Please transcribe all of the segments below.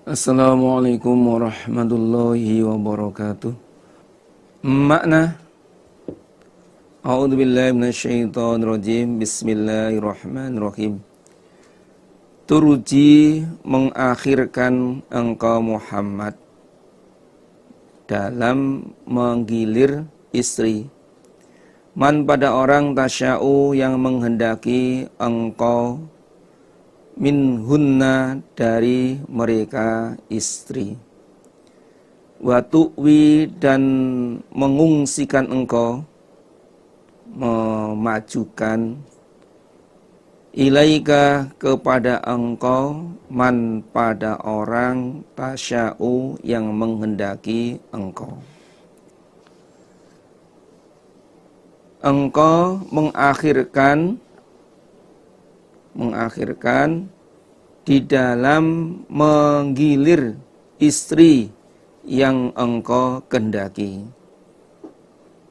Assalamualaikum warahmatullahi wabarakatuh. Makna A'udzubillahi minasyaitonirrajim. Bismillahirrahmanirrahim. Turji, mengakhirkan engkau Muhammad dalam menggilir istri, man pada orang tasya'u yang menghendaki engkau, minhunna dari mereka istri, wa tu'wi dan mengungsikan engkau, memajukan, ilaika kepada engkau, man pada orang tasya'u yang menghendaki engkau. Engkau mengakhirkan di dalam menggilir istri yang engkau kehendaki,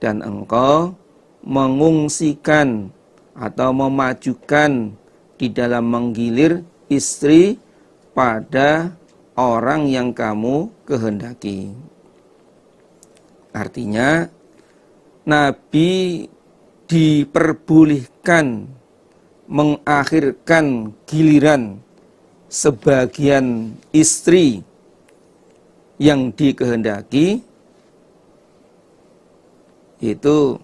dan engkau mengungsikan atau memajukan di dalam menggilir istri pada orang yang kamu kehendaki. Artinya Nabi diperbolehkan mengakhirkan giliran sebagian istri yang dikehendaki, itu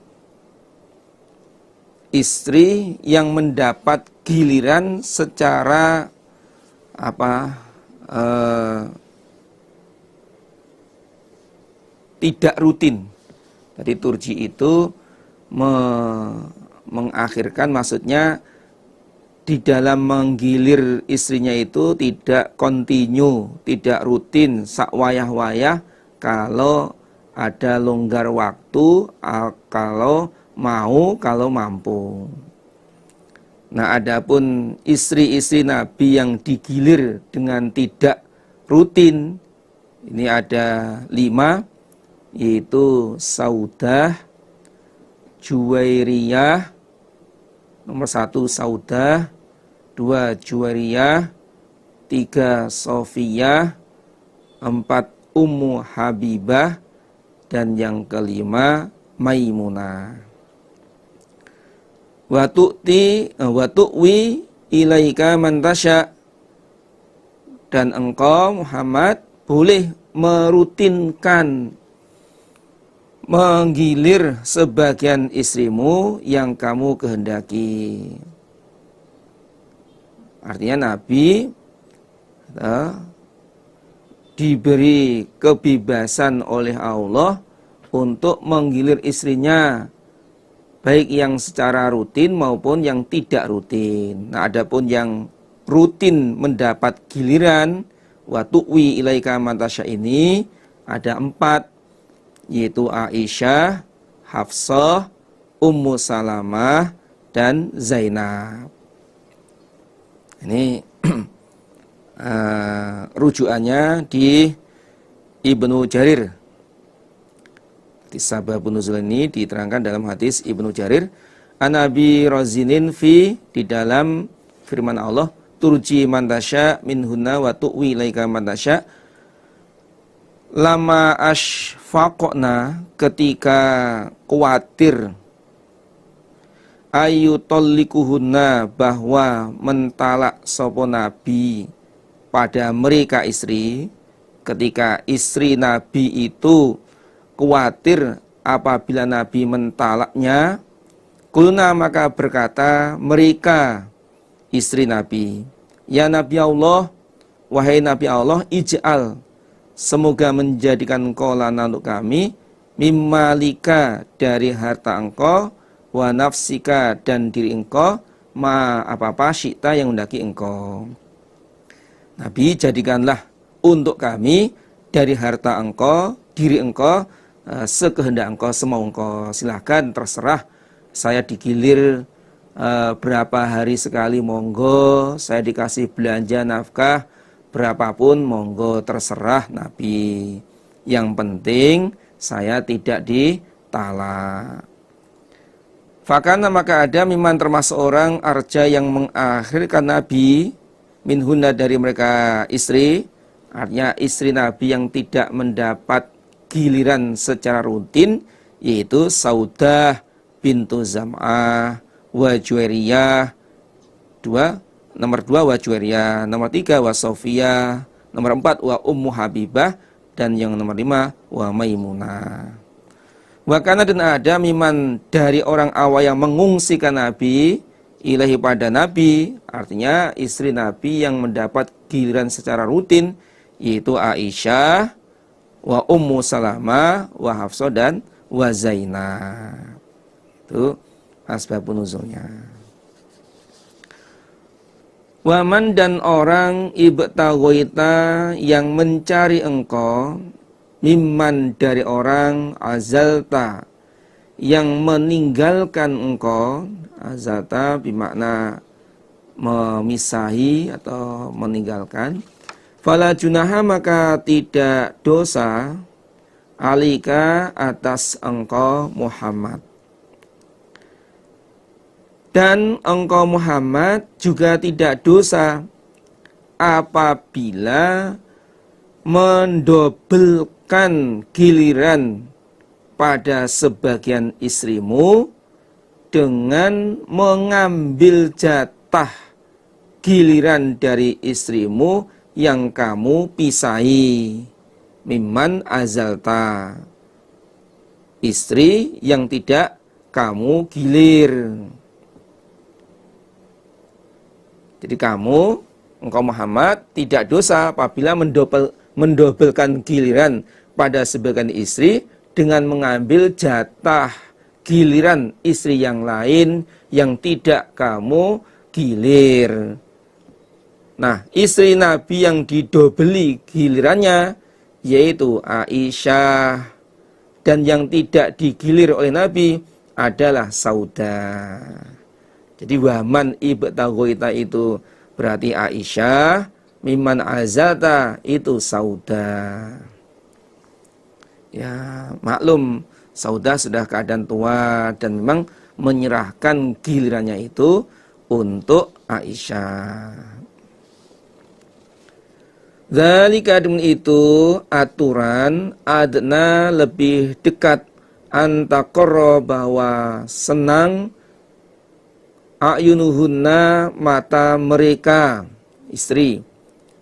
istri yang mendapat giliran secara tidak rutin. Jadi turji itu mengakhirkan, maksudnya di dalam menggilir istrinya itu tidak kontinu, tidak rutin, sak wayah-wayah, kalau ada longgar waktu, kalau mau, kalau mampu. Nah, adapun istri-istri Nabi yang digilir dengan tidak rutin, ini ada 5, yaitu Saudah, Juwairiyah, nomor 1 Saudah, 2 Juwairiyah, 3 Sofiyah, 4 Ummu Habibah, dan yang kelima Maimunah. Wa tu'wi ilaika man tasya, dan engkau Muhammad boleh merutinkan menggilir sebagian istrimu yang kamu kehendaki. Artinya Nabi diberi kebebasan oleh Allah untuk menggilir istrinya, baik yang secara rutin maupun yang tidak rutin. Nah, adapun yang rutin mendapat giliran, wa tu'wi ilaika man tasya, ini ada 4, yaitu Aisyah, Hafsah, Ummu Salamah, dan Zainab. Ini rujukannya di Ibnu Jarir. Di sababun nuzul ini diterangkan dalam hadis Ibnu Jarir, an Abi Razinin di dalam firman Allah, turji man tasya minhunna wa tu'wi ilaika man tasya, lama ashfaqna, ketika khawatir, ayu tallikuhunna, bahwa mentalak sapa Nabi pada mereka istri, ketika istri Nabi itu khawatir apabila Nabi mentalaknya, kulna, maka berkata mereka istri Nabi, ya Nabi Allah, wahai Nabi Allah, ij'al, semoga menjadikan engkau lana untuk kami, mimmalika, dari harta engkau, wa nafsika, dan diri engkau, ma apa-apa syikta yang hendaki engkau. Nabi, jadikanlah untuk kami dari harta engkau, diri engkau, sekehendak engkau, semau engkau. Silahkan, terserah, saya digilir berapa hari sekali, monggo. Saya dikasih belanja nafkah berapapun, monggo, terserah Nabi. Yang penting saya tidak ditalak. Fakana, maka ada miman, termasuk orang arja yang mengakhirkan Nabi, minhunna, dari mereka istri, Artinya istri Nabi yang tidak mendapat giliran secara rutin, yaitu Saudah bintu Zam'ah wa Juwairiyah, nomor 2 wa Juwairiyah, nomor 3 wa Sofiyah, nomor 4 wa Ummu Habibah, dan yang nomor 5 wa Maimunah. Wa kana dan ada miman dari orang awal yang mengungsikan Nabi ilahi pada Nabi, artinya istri Nabi yang mendapat giliran secara rutin, yaitu Aisyah, wa Ummu Salamah, wa Hafsah, dan wa Zainab. Itu asbabun nuzulnya. Waman dan orang ibtaghaita yang mencari engkau, mimman dari orang azalta yang meninggalkan engkau, azalta bermakna memisahi atau meninggalkan. Fala junaha maka tidak dosa alika atas engkau Muhammad. Dan engkau Muhammad juga tidak dosa apabila mendobelkan giliran pada sebagian istrimu dengan mengambil jatah giliran dari istrimu yang kamu pisahi. Mimman azalta, istri yang tidak kamu gilir. Jadi engkau Muhammad tidak dosa apabila mendobelkan giliran pada sebagian istri dengan mengambil jatah giliran istri yang lain yang tidak kamu gilir. Nah, istri Nabi yang didobeli gilirannya yaitu Aisyah, dan yang tidak digilir oleh Nabi adalah Saudah. Jadi waman ibtaghaita itu berarti Aisyah, mimman azata itu Saudah. Ya, maklum Saudah sudah keadaan tua dan memang menyerahkan gilirannya itu untuk Aisyah. Dzalika dengan itu aturan adna lebih dekat antaqarra bahwa senang a'yunuhunna mata mereka istri,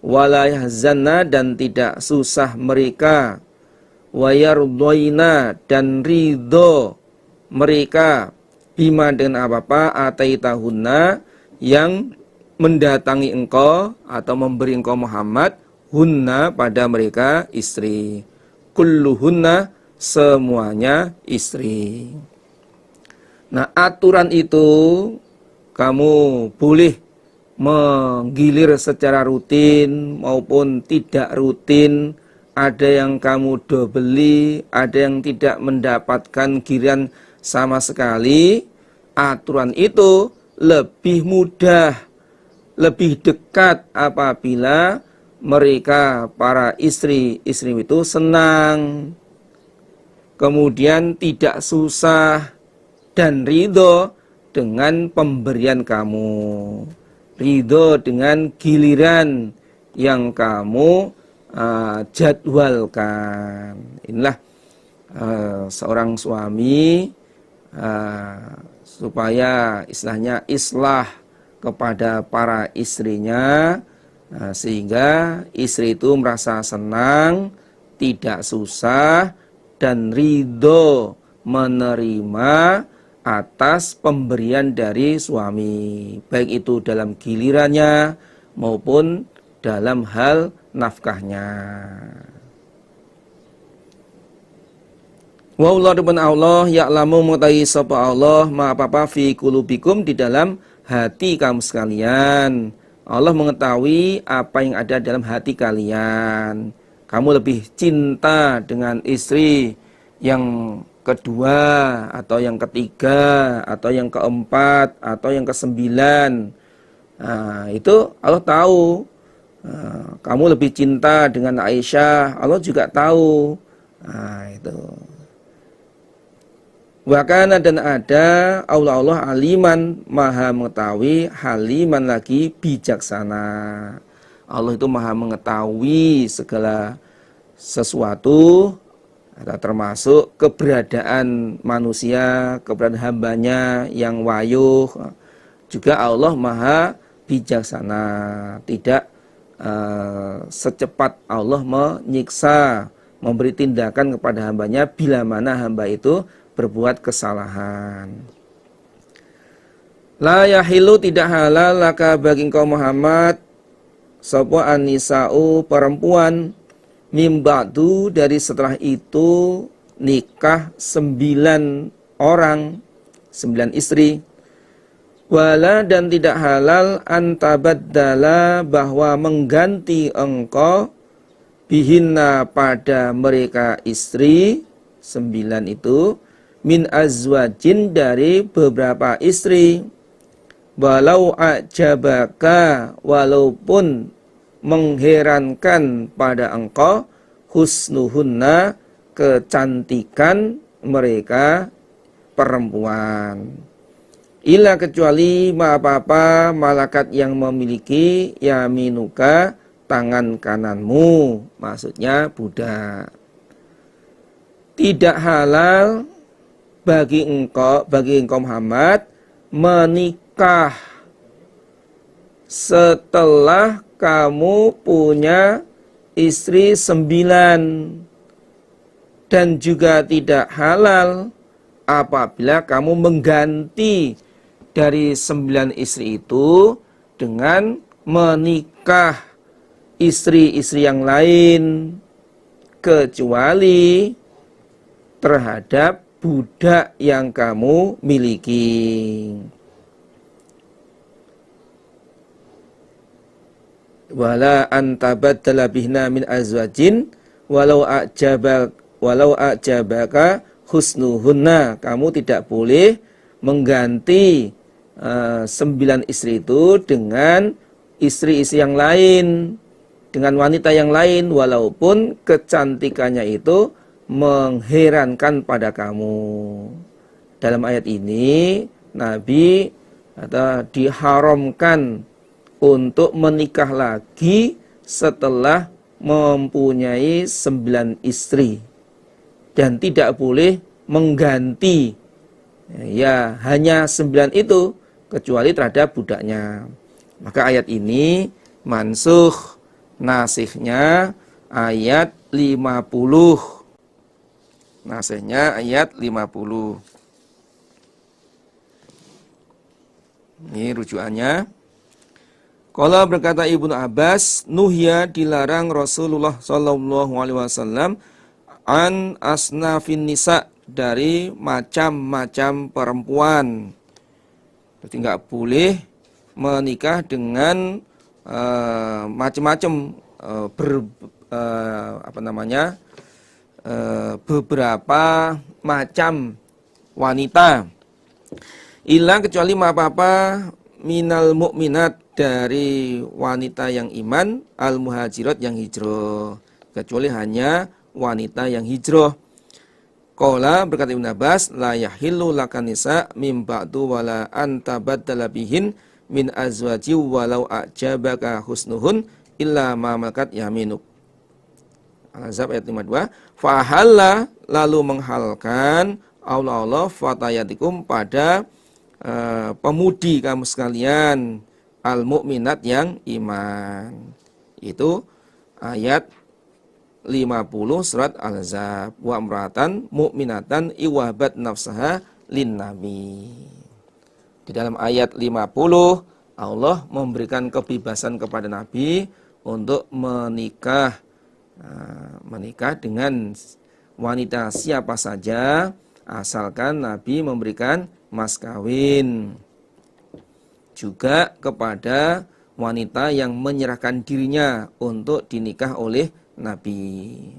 wala yahzanna dan tidak susah mereka, wa yardhaina dan ridho mereka, bima dengan apa-apa ataitahunna yang mendatangi engkau atau memberi engkau Muhammad, hunna pada mereka istri, kulluhunna semuanya istri. Nah, aturan itu kamu boleh menggilir secara rutin maupun tidak rutin. Ada yang kamu dobeli, ada yang tidak mendapatkan giliran sama sekali. Aturan itu lebih mudah, lebih dekat apabila mereka para istri-istri itu senang, kemudian tidak susah dan ridho dengan pemberian kamu, ridho dengan giliran yang kamu jadwalkan. Inilah seorang suami supaya istilahnya islah kepada para istrinya, sehingga istri itu merasa senang, tidak susah, dan ridho menerima atas pemberian dari suami, baik itu dalam gilirannya maupun dalam hal nafkahnya. Wa Allah ya'lamu mengetahui sapa Allah ma apa fi qulubikum di dalam hati kamu sekalian. Allah mengetahui apa yang ada dalam hati kalian. Kamu lebih cinta dengan istri yang kedua atau yang ketiga atau yang keempat atau yang kesembilan. Nah, itu Allah tahu. Kamu lebih cinta dengan Aisyah, Allah juga tahu. Nah, itu. Wa kana dan ada Allah aliman maha mengetahui, haliman lagi bijaksana. Allah itu maha mengetahui segala sesuatu, termasuk keberadaan manusia, keberadaan hambanya yang wayuh. Juga Allah maha bijaksana, tidak secepat Allah menyiksa, memberi tindakan kepada hambanya bila mana hamba itu berbuat kesalahan. La yahilu, tidak halal laka bagi engkau Muhammad sapa an-nisa'u, perempuan, mimba'du, dari setelah itu nikah 9 orang, 9 istri. Wala, dan tidak halal antabaddala, bahwa mengganti engkau bihinna, pada mereka istri 9 itu, min azwajin, dari beberapa istri. Walau a'jabaka, walaupun mengherankan pada engkau, husnuhunna, kecantikan mereka perempuan. Ila, kecuali ma apa-apa malakat yang memiliki yaminuka, tangan kananmu, maksudnya budak. Tidak halal bagi engkau Muhammad menikah setelah kamu punya istri 9, dan juga tidak halal apabila kamu mengganti dari 9 istri itu dengan menikah istri-istri yang lain, kecuali terhadap budak yang kamu miliki. Wala antabaddala bihna min azwajin walau a'jabaka husnuhunna, kamu tidak boleh mengganti 9 istri itu dengan istri-istri yang lain, dengan wanita yang lain, walaupun kecantikannya itu mengherankan pada kamu. Dalam ayat ini Nabi diharamkan untuk menikah lagi setelah mempunyai 9 istri, dan tidak boleh mengganti ya hanya 9 itu, kecuali terhadap budaknya. Maka ayat ini mansukh, nasikhnya ayat 50. Nasikhnya ayat 50. Ini rujukannya. Qala, berkata Ibnu Abbas, nuhya, dilarang Rasulullah sallallahu alaihi wasallam an asnafin nisa, dari macam-macam perempuan. Berarti enggak boleh menikah dengan macam-macam beberapa macam wanita. Illa, kecuali apa-apa minal mu'minat, dari wanita yang iman, al muhajirat, yang hijrah, kecuali hanya wanita yang hijrah. Qala, berkata Ibnu Abbas, la yahillu lakan nisa mim ba'du wala antabaddala bihin min azwaji walau a'jabaka husnuhun illa ma malakat yaminuk. Al-Ahzab ayat 52. Fahalla, lalu menghalkan Allah fatayatikum, pada pemudi kamu sekalian, al-mu'minat, yang iman. Itu ayat 50 surat Al-Ahzab. Wa amratan mu'minatan iwabat nafsaha lin nabi. Di dalam ayat 50 Allah memberikan kebebasan kepada Nabi untuk menikah dengan wanita siapa saja, asalkan Nabi memberikan mas kawin. Juga kepada wanita yang menyerahkan dirinya untuk dinikah oleh Nabi.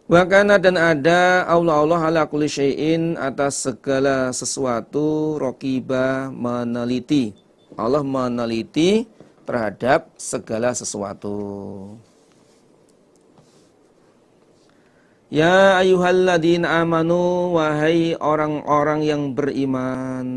Wakana, dan ada Allah ala kulli syai'in, atas segala sesuatu, rokiba, meneliti. Allah meneliti terhadap segala sesuatu. Ya ayyuhalladzina amanu, wahai orang-orang yang beriman.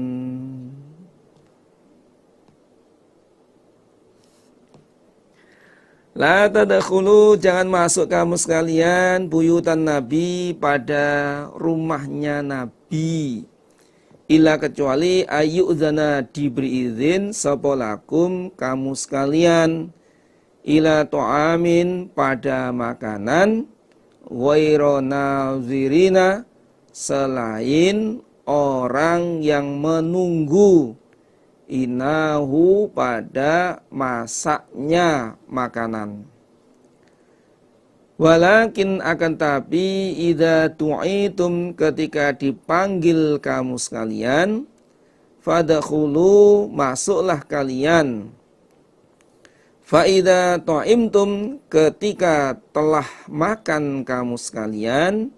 La tadkhulu, jangan masuk kamu sekalian buyutan Nabi, pada rumahnya Nabi. Ila, kecuali ayyudzana, diberi izin, sapa lakum, kamu sekalian, ila ta'amin, pada makanan, ghairu nazirina, selain orang yang menunggu, inahu, pada masaknya makanan. Walakin, akan tapi, idza tu'itum, ketika dipanggil kamu sekalian, fadkhulu, masuklah kalian. Fa idza ta'imtum, ketika telah makan kamu sekalian,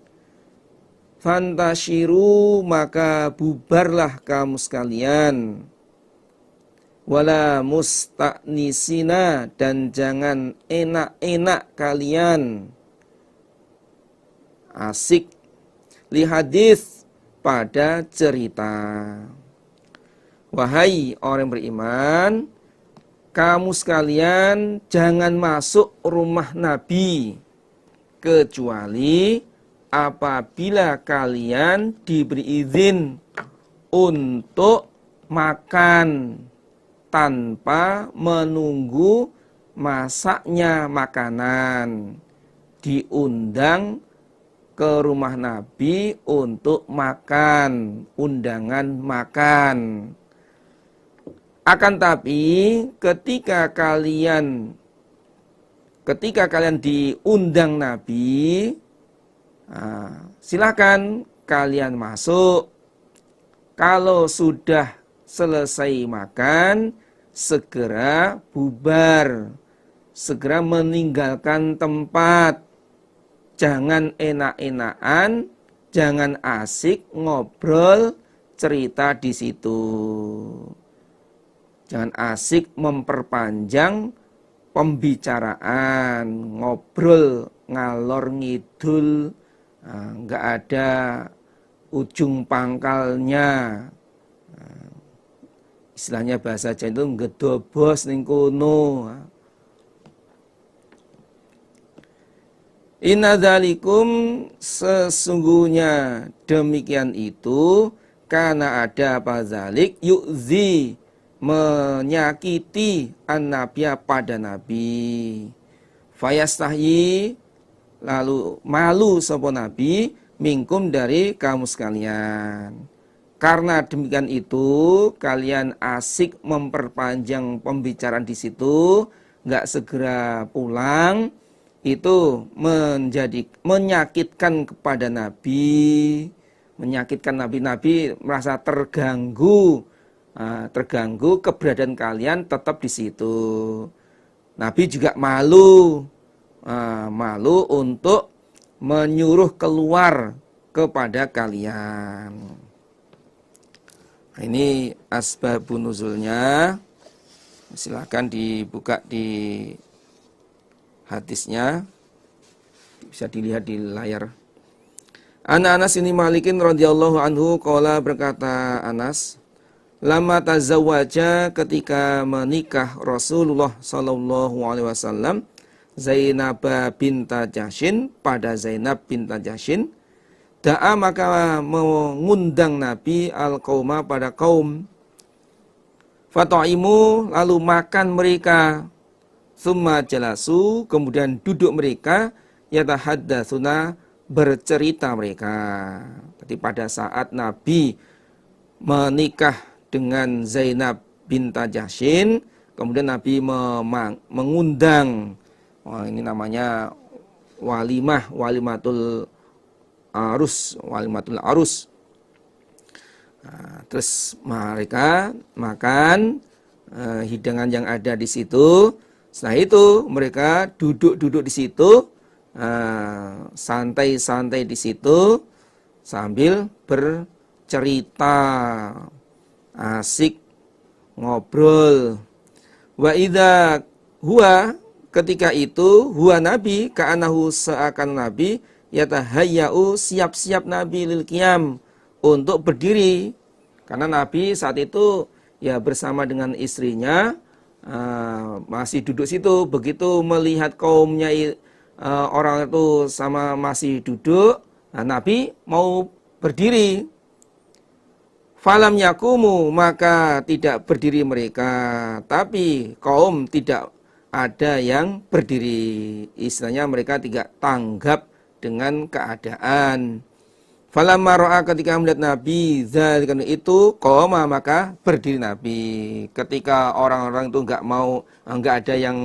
fantashiru, maka bubarlah kamu sekalian. Wala musta'nisina, dan jangan enak-enak kalian, asik, li hadis, pada cerita. Wahai orang beriman, kamu sekalian jangan masuk rumah Nabi, kecuali apabila kalian diberi izin untuk makan, tanpa menunggu masaknya makanan. Diundang ke rumah Nabi untuk makan, undangan makan. Akan tapi ketika kalian diundang Nabi, silakan kalian masuk. Kalau sudah selesai makan, segera bubar, segera meninggalkan tempat. Jangan enak-enakan, jangan asik ngobrol cerita di situ. Jangan asik memperpanjang pembicaraan, ngobrol ngalor ngidul, nggak ada ujung pangkalnya. Istilahnya bahasa Jawa itu ngedobos ning kono. Inna dzalikum, sesungguhnya demikian itu, karena ada apa zalik, yu'zi, menyakiti an-nabiyya, pada Nabi. Fayastahyi, lalu malu sapa Nabi, minkum, dari kamu sekalian. Karena demikian itu, kalian asik memperpanjang pembicaraan di situ, nggak segera pulang, itu menyakitkan kepada Nabi, menyakitkan Nabi. Nabi merasa terganggu, keberadaan kalian tetap di situ. Nabi juga malu untuk menyuruh keluar kepada kalian. Ini asbabun nuzulnya. Silakan dibuka di hadisnya, bisa dilihat di layar. Anas ini Malikin radhiyallahu anhu qala, berkata Anas, lama tazawwaja, ketika menikah Rasulullah sallallahu alaihi wasallam Zainab binta Jahsyin, pada Zainab binta Jahsyin, da'a, maka mengundang Nabi al-qauma, pada kaum. Fataimu, lalu makan mereka. Summa jalasu, kemudian duduk mereka. Yatahaddatsuna, bercerita mereka. Jadi pada saat Nabi menikah dengan Zainab binta Jahsyin, kemudian Nabi mengundang, ini namanya walimatul arus. Terus mereka makan hidangan yang ada di situ. Setelah itu mereka duduk di situ, santai-santai di situ sambil bercerita, asik ngobrol. Wa idza huwa, ketika itu, huwa Nabi, ka'anahu, seakan Nabi, yatahayyau, siap-siap Nabi, lil qiyam, untuk berdiri. Karena Nabi saat itu ya bersama dengan istrinya masih duduk situ. Begitu melihat kaumnya orang itu sama masih duduk, Nabi mau berdiri. Falam yakumu, maka tidak berdiri mereka, tapi kaum tidak ada yang berdiri. Istilahnya mereka tidak tanggap dengan keadaan. Falamma ra'a, ketika melihat Nabi zalika itu, qoma, maka berdiri Nabi. Ketika orang-orang itu enggak ada yang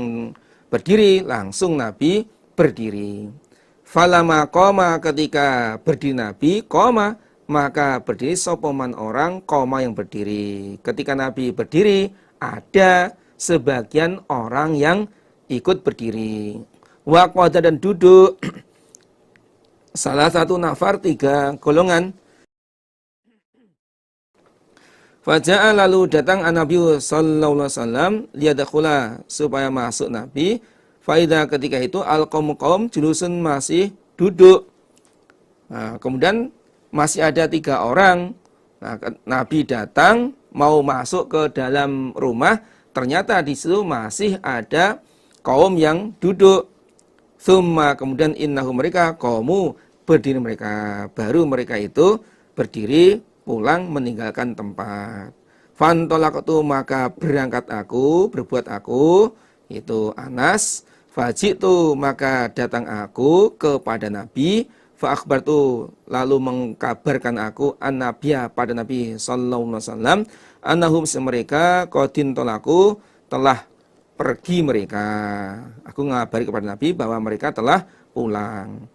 berdiri, langsung Nabi berdiri. Falamma qoma, ketika berdiri Nabi, qoma, maka berdiri sopoman orang, qoma yang berdiri. Ketika Nabi berdiri, ada sebagian orang yang ikut berdiri. Wa qada, dan duduk salah satu nafar, 3 golongan. Faja'a, lalu datang Nabi sallallahu alaihi wasallam liyadkhula, supaya masuk Nabi. Faida, ketika itu al-qaum julusun, masih duduk. Kemudian masih ada 3 orang. Nabi datang mau masuk ke dalam rumah, ternyata di situ masih ada kaum yang duduk. Tsumma, kemudian innahu, mereka qaumu, berdiri mereka. Baru mereka itu berdiri pulang meninggalkan tempat. Fantolaqtu, maka berangkat aku, berbuat aku, itu Anas. Fajitu, maka datang aku kepada Nabi. Fa akhbartu, lalu mengkabarkan aku an-nabiyya, pada Nabi sallallahu alaihi wasallam, annahum, mereka qadin tolaku, telah pergi mereka. Aku ngabari kepada Nabi bahwa mereka telah pulang.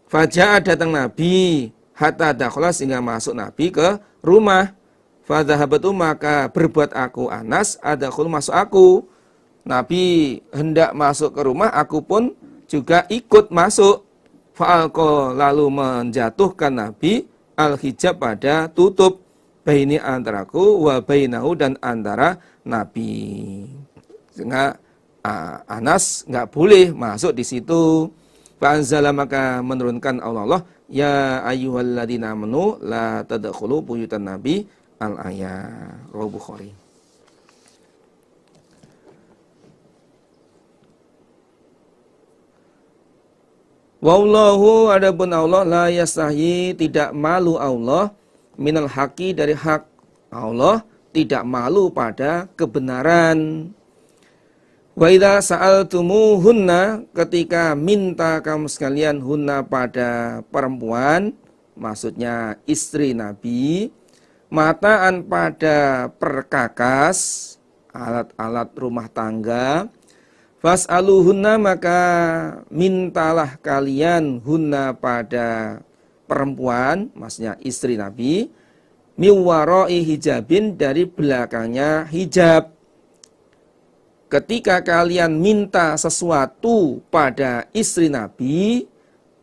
Faja'a, datang Nabi, hatta dakhala, sehingga masuk Nabi ke rumah. Fadhahabatu, maka berbuat aku Anas, adakhul, masuk aku. Nabi hendak masuk ke rumah, aku pun juga ikut masuk. Fa'alqa, lalu menjatuhkan Nabi al-hijab, pada tutup, baini, antaraku, wa bainahu, dan antara Nabi. Sehingga Anas nggak boleh masuk di situ. Fa'anzala, maka menurunkan Allah, ya ayyuhalladzina amanu la tadkhulu buyutan nabi, al-ayat. Rawahu Bukhari. Wallahu, adapun Allah, la yastahyi, tidak malu Allah, minal haqi, dari hak. Allah tidak malu pada kebenaran. Wa idza sa'altumuhunna, ketika minta kamu sekalian, hunna, pada perempuan, maksudnya istri Nabi, mataan, pada perkakas, alat-alat rumah tangga. Fas'aluhunna, maka mintalah kalian, hunna, pada perempuan, maksudnya istri Nabi, miwara'i hijabin, dari belakangnya hijab. Ketika kalian minta sesuatu pada istri Nabi,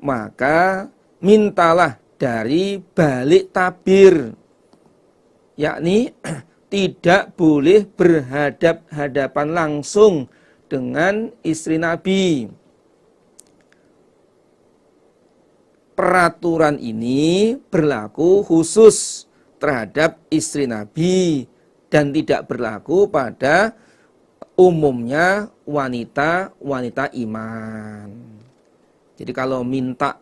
maka mintalah dari balik tabir, yakni tidak boleh berhadap-hadapan langsung dengan istri Nabi. Peraturan ini berlaku khusus terhadap istri Nabi dan tidak berlaku pada umumnya wanita-wanita iman. Jadi kalau minta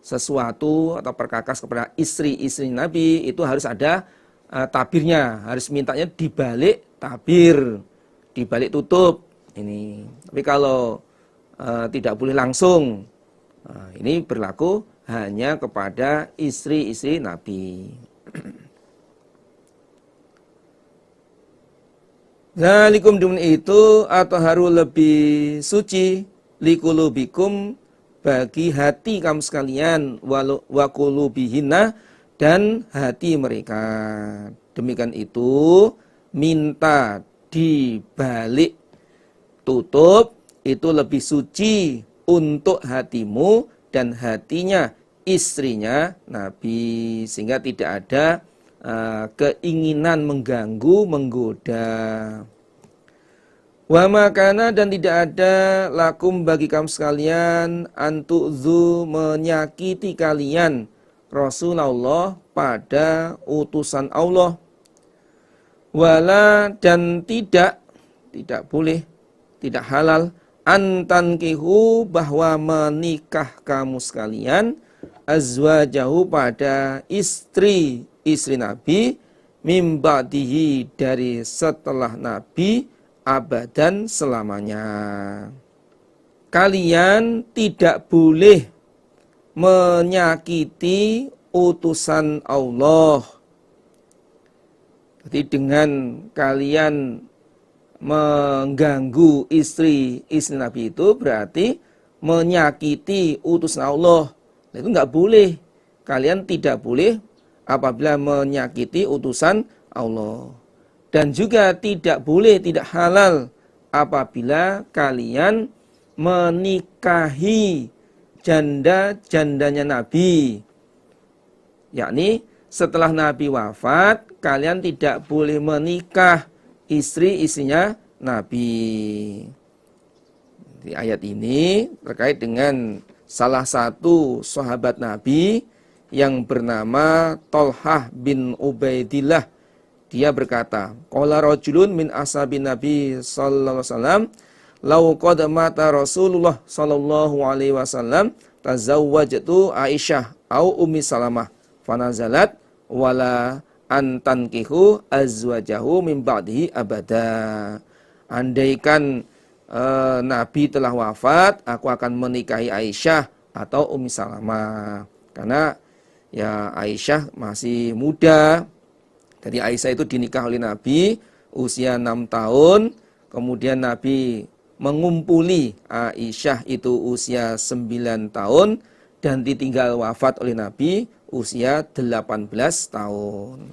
sesuatu atau perkakas kepada istri-istri Nabi, itu harus ada tabirnya, harus mintanya di balik tabir, di balik tutup ini. Tapi kalau tidak boleh langsung, ini berlaku hanya kepada istri-istri Nabi. Zalikum, demi itu, atau haru, lebih suci, likulubikum, bagi hati kamu sekalian, wakulubihinna, dan hati mereka. Demikian itu, minta di balik tutup itu lebih suci untuk hatimu dan hatinya istrinya Nabi, sehingga tidak ada keinginan mengganggu, menggoda. Wa makana, dan tidak ada lakum, bagi kamu sekalian, antu'zu, menyakiti kalian, Rasulullah, pada utusan Allah. Wala, dan tidak tidak boleh, tidak halal, antankihu, bahwa menikah kamu sekalian, azwajahu, pada istri Nabi, mimba'dihi, dari setelah Nabi, abadan, selamanya. Kalian tidak boleh menyakiti utusan Allah. Jadi dengan kalian mengganggu istri Nabi itu berarti menyakiti utusan Allah. Nah, itu nggak boleh. Kalian tidak boleh apabila menyakiti utusan Allah. Dan juga tidak boleh, tidak halal apabila kalian menikahi janda-jandanya Nabi. Yakni setelah Nabi wafat, kalian tidak boleh menikah istri-istrinya Nabi. Di ayat ini terkait dengan salah satu sahabat Nabi yang bernama Thalhah bin Ubaidillah. Dia berkata, qala rajulun min ashabin Nabi sallallahu alaihi wasallam, law qad mata Rasulullah sallallahu alaihi wasallam tazawwajtu Aisyah au Ummi Salamah fanazalat wala antankihu azwajahu min ba'dihi abada. Andaikan Nabi telah wafat, aku akan menikahi Aisyah atau Ummi Salamah. Karena ya Aisyah masih muda. Jadi Aisyah itu dinikah oleh Nabi usia 6 tahun. Kemudian Nabi mengumpuli Aisyah itu usia 9 tahun. Dan ditinggal wafat oleh Nabi usia 18 tahun.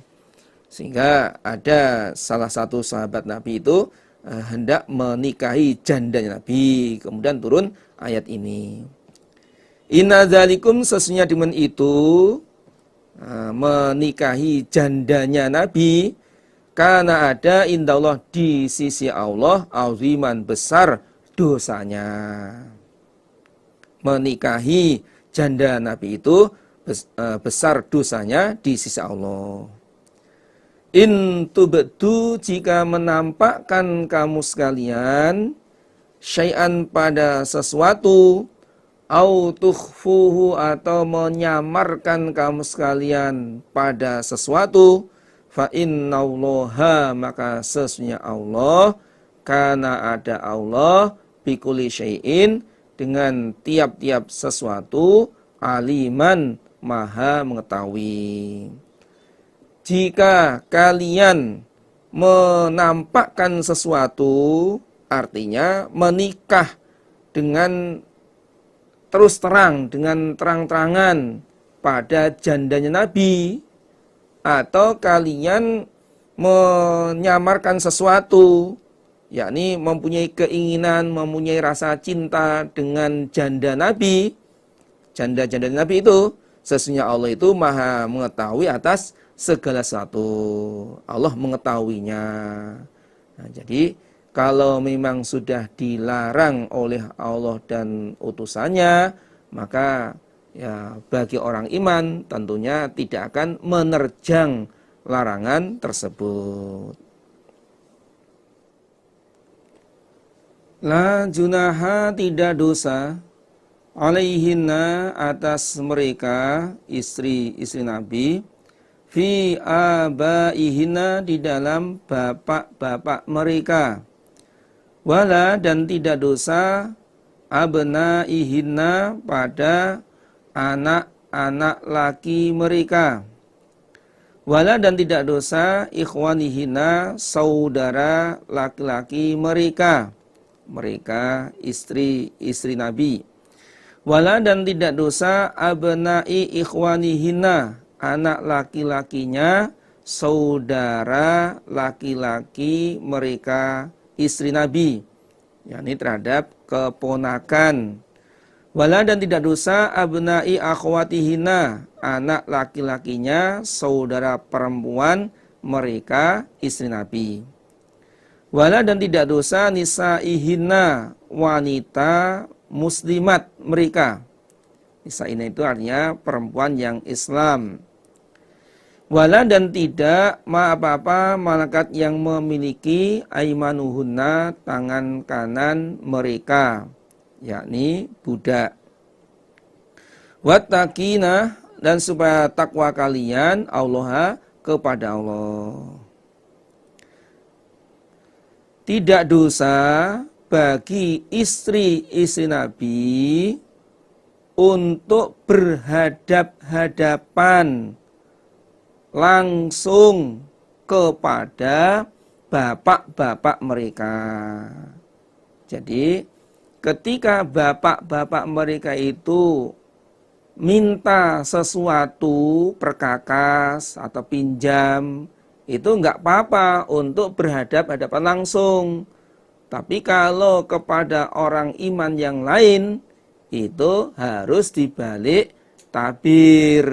Sehingga ada salah satu sahabat Nabi itu hendak menikahi jandanya Nabi. Kemudian turun ayat ini. Inna dzalikum, sesungguhnya dengan itu menikahi jandanya Nabi, karena ada indallah, di sisi Allah, aziman, besar dosanya. Menikahi janda Nabi itu besar dosanya di sisi Allah. In tubdu, jika menampakkan kamu sekalian syai'an, pada sesuatu, au tukhfuhu, atau menyamarkan kamu sekalian pada sesuatu, fa innallaha, maka sesungguhnya Allah, karena ada Allah, bikulli syai'in, dengan tiap-tiap sesuatu, aliman, maha mengetahui. Jika kalian menampakkan sesuatu, artinya menikah dengan terus terang, dengan terang-terangan pada jandanya Nabi, atau kalian menyamarkan sesuatu, yakni mempunyai keinginan, mempunyai rasa cinta dengan janda Nabi, janda-janda Nabi itu, sesungguhnya Allah itu maha mengetahui atas segala sesuatu. Allah mengetahuinya. Nah, jadi kalau memang sudah dilarang oleh Allah dan utusannya, maka ya bagi orang iman tentunya tidak akan menerjang larangan tersebut. La junaha, tidak dosa, alaihinna, atas mereka istri-istri Nabi, fi abaihinna, di dalam bapak-bapak mereka, wala, dan tidak dosa, abnaihinna, pada anak-anak laki mereka, wala, dan tidak dosa, ikhwanihinna, saudara laki-laki mereka, mereka istri-istri Nabi, wala, dan tidak dosa, abnai ikhwanihinna, anak laki-lakinya, saudara laki-laki mereka istri Nabi, yakni terhadap keponakan. Wala, dan tidak dosa, abnai akhwatihina, anak laki-lakinya, saudara perempuan mereka istri Nabi. Wala, dan tidak dosa, nisa'ihina, wanita muslimat mereka. Nisa'ihina itu artinya perempuan yang Islam. Wala dan tidak ma apa-apa malaikat yang memiliki aimanuhunna tangan kanan mereka, yakni budak. Wattaqina dan supaya takwa kalian Allah kepada Allah. Tidak dosa bagi istri-istri Nabi untuk berhadap-hadapan langsung kepada bapak-bapak mereka. Jadi ketika bapak-bapak mereka itu minta sesuatu, perkakas atau pinjam, itu enggak apa-apa untuk berhadap-hadapan langsung. Tapi kalau kepada orang iman yang lain, itu harus dibalik tabir.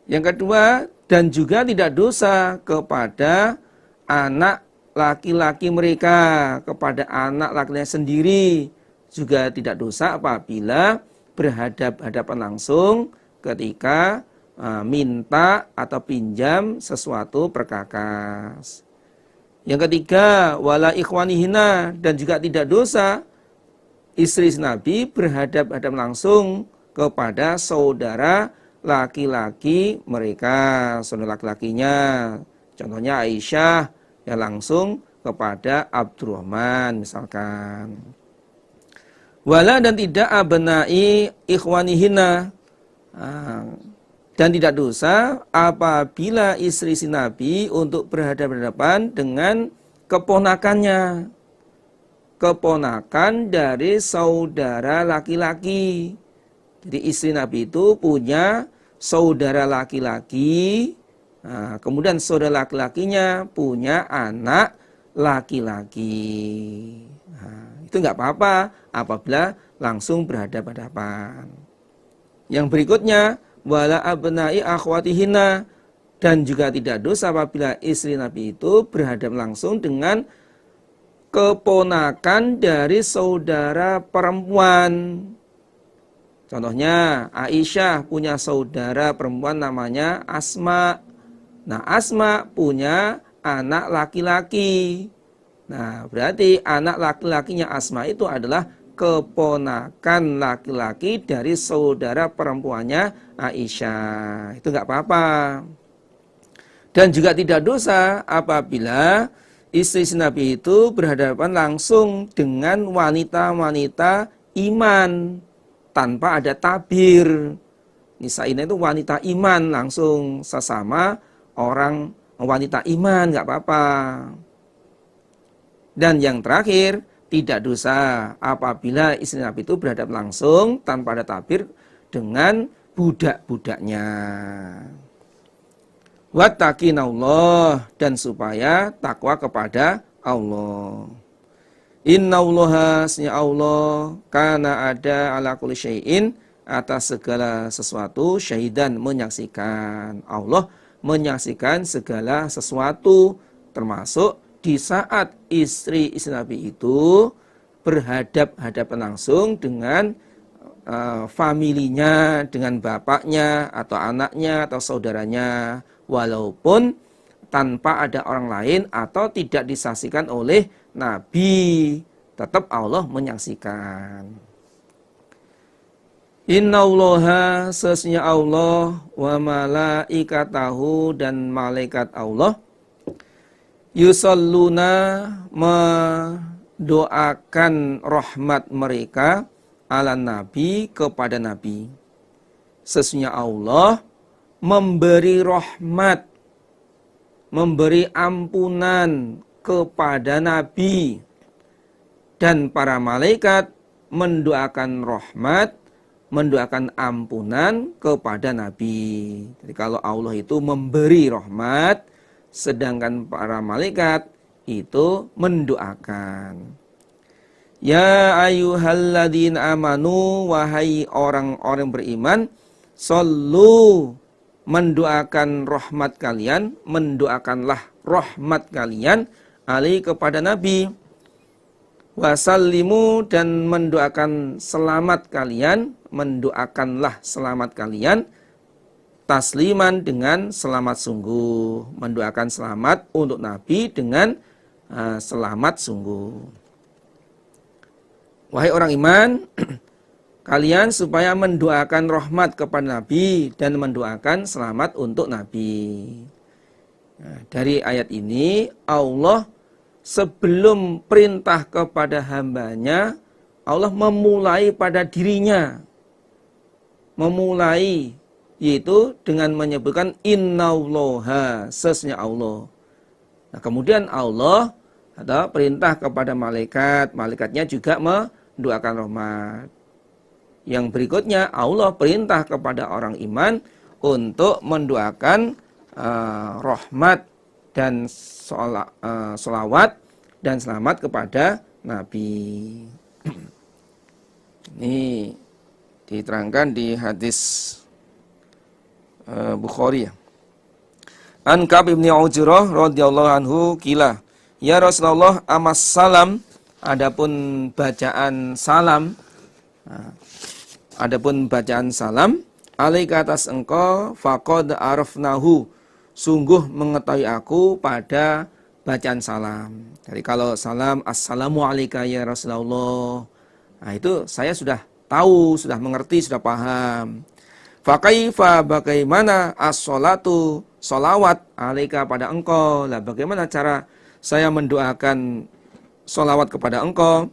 Yang kedua, dan juga tidak dosa kepada anak laki-laki mereka, kepada anak laki-laki sendiri. Juga tidak dosa apabila berhadap-hadapan langsung ketika minta atau pinjam sesuatu perkakas. Yang ketiga, wala ikhwanihina, dan juga tidak dosa istri Nabi berhadap-hadapan langsung kepada saudara laki-laki mereka, saudara laki-lakinya. Contohnya Aisyah yang langsung kepada Abdurrahman misalkan. Wala dan tidak abnai ikhwanihina, dan tidak dosa apabila istri si Nabi untuk berhadapan-hadapan dengan keponakannya, keponakan dari saudara laki-laki. Jadi istri Nabi itu punya saudara laki-laki, kemudian saudara laki-lakinya punya anak laki-laki. Itu enggak apa-apa apabila langsung berhadapan-hadapan. Yang berikutnya, wala abnai akhwatihina, dan juga tidak dosa apabila istri Nabi itu berhadapan langsung dengan keponakan dari saudara perempuan. Contohnya Aisyah punya saudara perempuan namanya Asma. Nah, Asma punya anak laki-laki. Nah, berarti anak laki-lakinya Asma itu adalah keponakan laki-laki dari saudara perempuannya Aisyah. Itu enggak apa-apa. Dan juga tidak dosa apabila istri Nabi itu berhadapan langsung dengan wanita-wanita iman tanpa ada tabir. Nisaina itu wanita iman, langsung sesama orang wanita iman, enggak apa-apa. Dan yang terakhir, tidak dosa apabila istri Nabi itu berhadapan langsung tanpa ada tabir dengan budak-budaknya. Wattaqinallah, dan supaya takwa kepada Allah. Innallaha sesungguhnya Allah kana ada ala kulli syai'in, atas segala sesuatu, syahidan menyaksikan. Allah menyaksikan segala sesuatu, termasuk di saat istri-istri Nabi itu berhadap-hadapan langsung dengan familinya, dengan bapaknya atau anaknya atau saudaranya, walaupun tanpa ada orang lain atau tidak disaksikan oleh Nabi, tetap Allah menyaksikan. Innallaha sesungguhnya Allah wa malaikatahu, dan malaikat Allah yusalluna mendoakan rahmat mereka ala Nabi kepada Nabi. Sesungguhnya Allah memberi rahmat, memberi ampunan kepada Nabi, dan para malaikat mendoakan rahmat, mendoakan ampunan kepada Nabi. Jadi kalau Allah itu memberi rahmat, sedangkan para malaikat itu mendoakan. Ya ayyuhalladzina amanu, wahai orang-orang beriman, sallu, mendoakan rahmat kalian, mendoakanlah rahmat kalian alaihi kepada Nabi. Wasallimu, dan mendoakan selamat kalian, mendoakanlah selamat kalian tasliman dengan selamat sungguh, mendoakan selamat untuk Nabi dengan selamat sungguh. Wahai orang iman, kalian supaya mendoakan rahmat kepada Nabi dan mendoakan selamat untuk Nabi. Nah, dari ayat ini Allah sebelum perintah kepada hambanya, Allah memulai pada dirinya. Memulai yaitu dengan menyebutkan innallaha, sesungguhnya Allah. Nah, kemudian Allah atau perintah kepada malaikat, malaikatnya juga mendoakan rahmat. Yang berikutnya Allah perintah kepada orang iman untuk mendoakan rahmat dan sholawat dan selamat kepada Nabi. Ini diterangkan di hadis Bukhari ya. An Ka'b bin Ujrah radhiyallahu anhu qila, ya Rasulullah, amas salam, adapun bacaan salam, alaika atas engkau, faqad arafnahu, sungguh mengetahui aku pada bacaan salam. Jadi kalau salam, assalamu alayka ya Rasulullah, nah itu saya sudah tahu, sudah mengerti, sudah paham. Fakaifa, bagaimana as-sholatu, sholawat alaika pada engkau. Lah bagaimana cara saya mendoakan sholawat kepada engkau?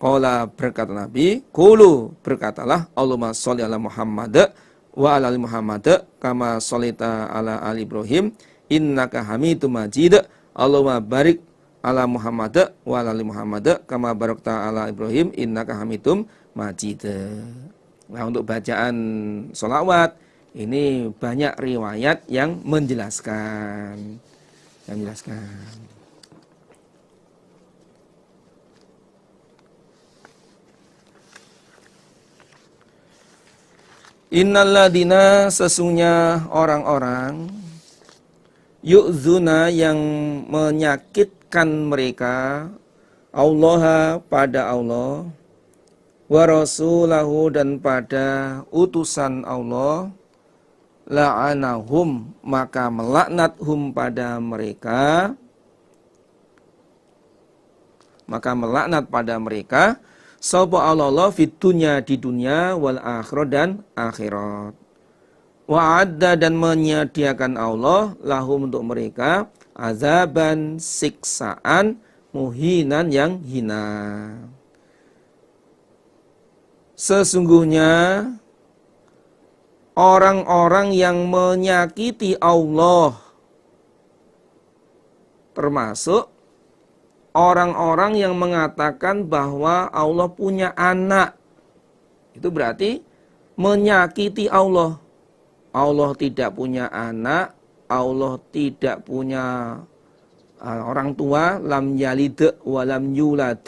Qala, berkata Nabi, qulu, berkatalah, Allahumma sholli ala Muhammad wa ala ali Muhammad kama sholita ala ali Ibrahim innaka Hamidum Majid. Allahumma barik ala Muhammad wa ala ali Muhammad kama barakta ala Ibrahim innaka Hamidum Majid. Nah, untuk bacaan sholawat ini banyak riwayat yang menjelaskan. Innalladzina, sesungguhnya orang-orang, yu'zuna, yang menyakitkan mereka, Allah, pada Allah, wa rasulahu, dan pada utusan Allah, la'anahum, maka melaknathum, pada mereka, sapa Allah fid dunya, di dunia, wal akhirat, dan akhirat. Wa'adda, dan menyediakan Allah lahum, untuk mereka, azaban, siksaan, muhinan, yang hina. Sesungguhnya orang-orang yang menyakiti Allah, termasuk orang-orang yang mengatakan bahwa Allah punya anak, itu berarti menyakiti Allah. Allah tidak punya anak, Allah tidak punya orang tua, lam yalid wa lam yulad.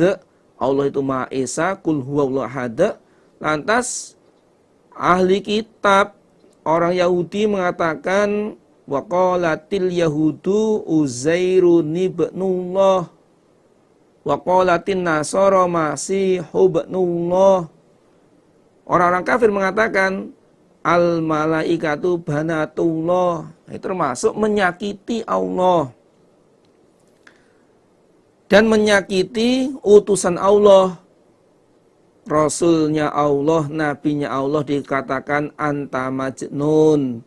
Allah itu Maha Esa, kul huwallahu ahad. Lantas ahli kitab, orang Yahudi mengatakan wa qalatil yahudu Uzairun ibnullah wa qalatin nasara Masihu ibnullah. Orang-orang kafir mengatakan al malaikatu banatullah. Itu termasuk menyakiti Allah dan menyakiti utusan Allah, Rasulnya Allah, Nabinya Allah, dikatakan anta majnun,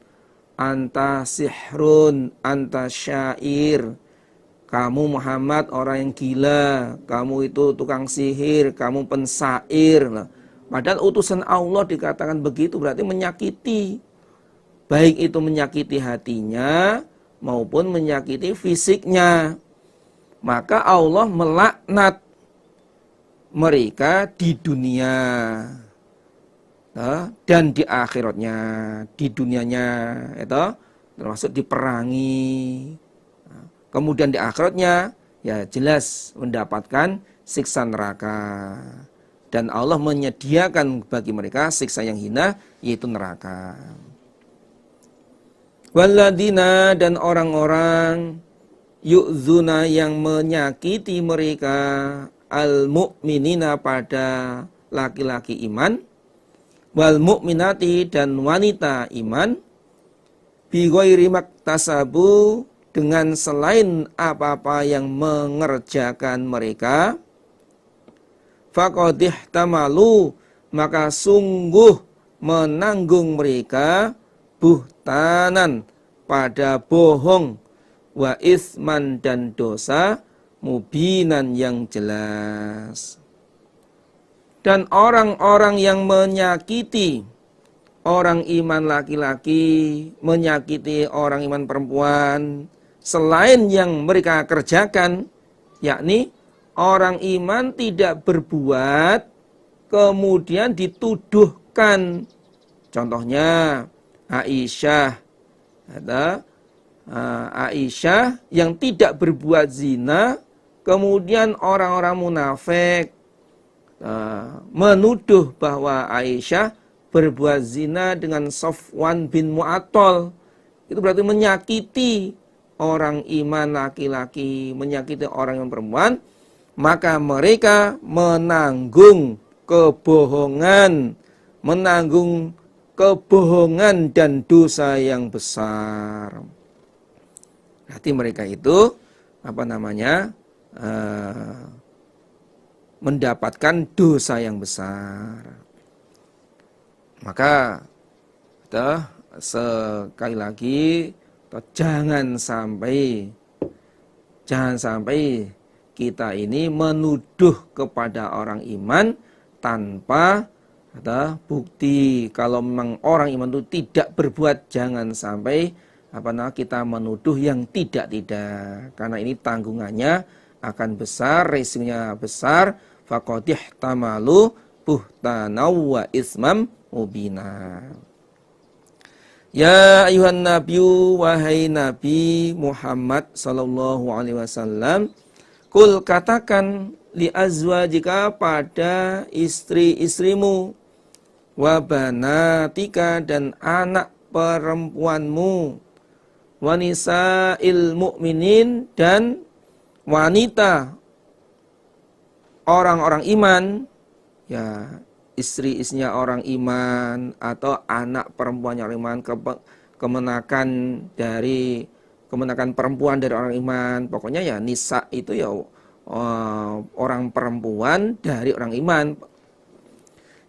anta sihrun, anta syair. Kamu Muhammad orang yang gila, kamu itu tukang sihir, kamu pensair. Padahal utusan Allah dikatakan begitu, berarti menyakiti. Baik itu menyakiti hatinya maupun menyakiti fisiknya. Maka Allah melaknat mereka di dunia dan di akhiratnya. Di dunianya itu termasuk diperangi, kemudian di akhiratnya ya jelas mendapatkan siksa neraka, dan Allah menyediakan bagi mereka siksa yang hina, yaitu neraka. Waladina, dan orang-orang, yu'zuna, yang menyakiti mereka, al-mu'minina, pada laki-laki iman, wal mu'minati, dan wanita iman, bi ghairi maktasabu, dengan selain apa-apa yang mengerjakan mereka, faqad ihtamalu, maka sungguh menanggung mereka buhtanan, pada bohong, wa isman, dan dosa, mubinan, yang jelas. Dan orang-orang yang menyakiti orang iman laki-laki, menyakiti orang iman perempuan, selain yang mereka kerjakan, yakni orang iman tidak berbuat, kemudian dituduhkan. Contohnya Aisyah, Aisyah yang tidak berbuat zina, kemudian orang-orang munafik menuduh bahwa Aisyah berbuat zina dengan Safwan bin Mu'attal. Itu berarti menyakiti orang iman laki-laki, menyakiti orang iman perempuan, maka mereka menanggung kebohongan dan dosa yang besar. Berarti mereka itu mendapatkan dosa yang besar. Maka sekali lagi, jangan sampai kita ini menuduh kepada orang iman tanpa bukti. Kalau memang orang iman itu tidak berbuat, jangan sampai kita menuduh yang tidak. Karena ini tanggungannya akan besar, resikonya besar. Faqad ihtamalu buhtana wa ismam mubina. Ya ayuhan nabiyyu, wahai Nabi Muhammad sallallahu alaihi wasallam, kul, katakan, li azwajika, pada istri-istrimu, wa banatika, dan anak perempuanmu, wa nisa'il mu'minin, dan wanita orang-orang iman, ya istri-istrinya orang iman atau anak perempuannya orang iman, kemenakan perempuan dari orang iman. Pokoknya ya nisa itu ya orang perempuan dari orang iman.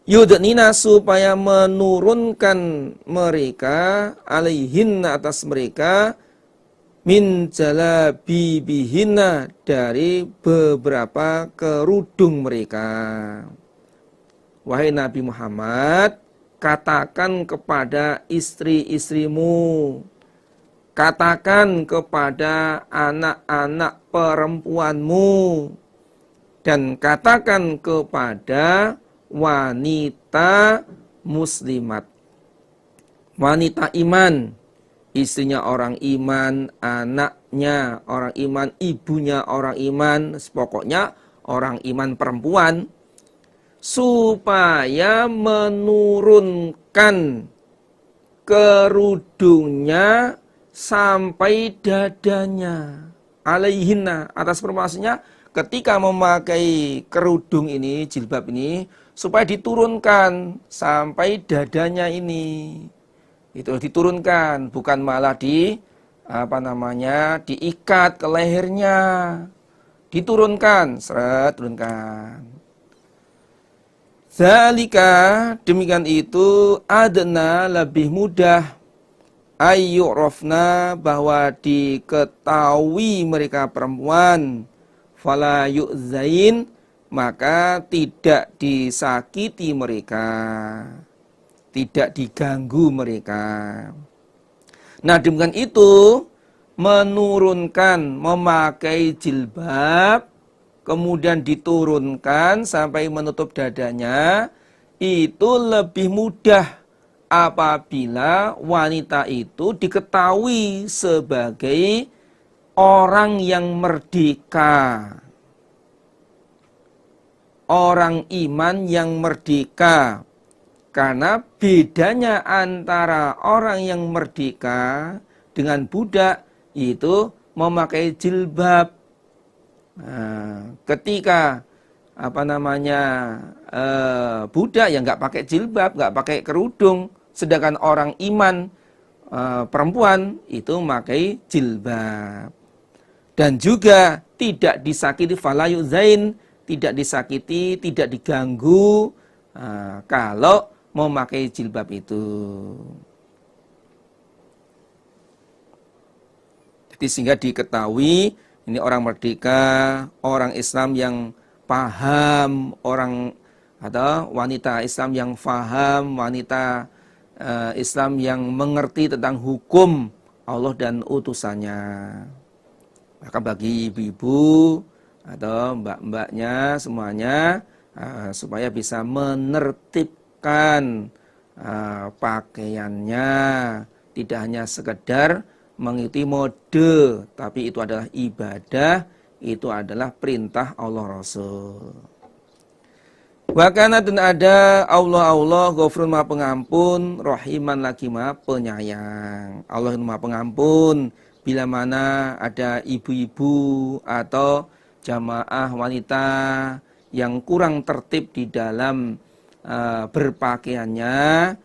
Yudnina, supaya menurunkan mereka, alaihinna, atas mereka, min jalabibihinna, dari beberapa kerudung mereka. Wahai Nabi Muhammad, katakan kepada istri-istrimu, katakan kepada anak-anak perempuanmu, dan katakan kepada wanita muslimat, wanita iman, istrinya orang iman, anaknya orang iman, ibunya orang iman, pokoknya orang iman perempuan, supaya menurunkan kerudungnya sampai dadanya, alaihinna, atas permasanya ketika memakai kerudung ini, jilbab ini, supaya diturunkan sampai dadanya ini. Itu diturunkan, bukan malah diikat ke lehernya. Diturunkan, turunkan. Zalika, demikian itu, adna, lebih mudah, ayyurafna, bahwa diketahui mereka perempuan, fala yu'zain, maka tidak disakiti mereka, tidak diganggu mereka. Nah, demikian itu, menurunkan, memakai jilbab, kemudian diturunkan sampai menutup dadanya, itu lebih mudah apabila wanita itu diketahui sebagai orang yang merdeka, orang iman yang merdeka. Karena bedanya antara orang yang merdeka dengan budak itu memakai jilbab. Nah, ketika budak yang nggak pakai jilbab, nggak pakai kerudung, sedangkan orang iman perempuan itu memakai jilbab. Dan juga tidak disakiti falayu zain, tidak disakiti, tidak diganggu kalau memakai jilbab itu. Jadi sehingga diketahui ini orang merdeka, orang Islam yang paham, orang atau wanita Islam yang paham, wanita Islam yang mengerti tentang hukum Allah dan utusannya. Maka bagi ibu-ibu atau mbak-mbaknya semuanya supaya bisa menertibkan pakaiannya, tidak hanya sekedar mengikuti mode, tapi itu adalah ibadah, itu adalah perintah Allah Rasul. Wakana dan ada Allah Ghafurun Maha Pengampun, Rahiman lagi Maha Penyayang. Allah Maha Pengampun bila mana ada ibu-ibu atau jamaah wanita yang kurang tertib di dalam berpakaiannya,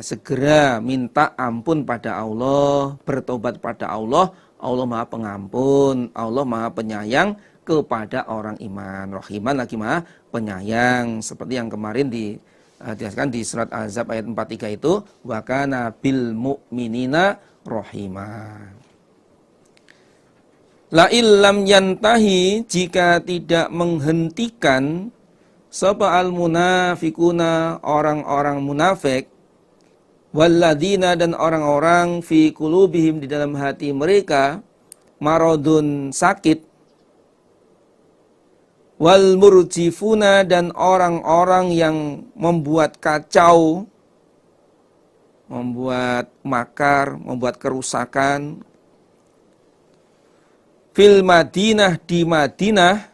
segera minta ampun pada Allah, bertobat pada Allah. Allah Maha Pengampun, Allah Maha Penyayang kepada orang iman. Rahiman lagi Maha Penyayang, seperti yang kemarin dijelaskan di surat Ahzab ayat 43 itu, wa kana bil mu'minina rahimah. La illam yantahi, jika tidak menghentikan sapa al munafikuna, orang-orang munafik, walladzina, dan orang-orang fi qulubihim, di dalam hati mereka, maradun, sakit, wal murjifuna, dan orang-orang yang membuat kacau, membuat makar, membuat kerusakan, fil Madinah, di Madinah,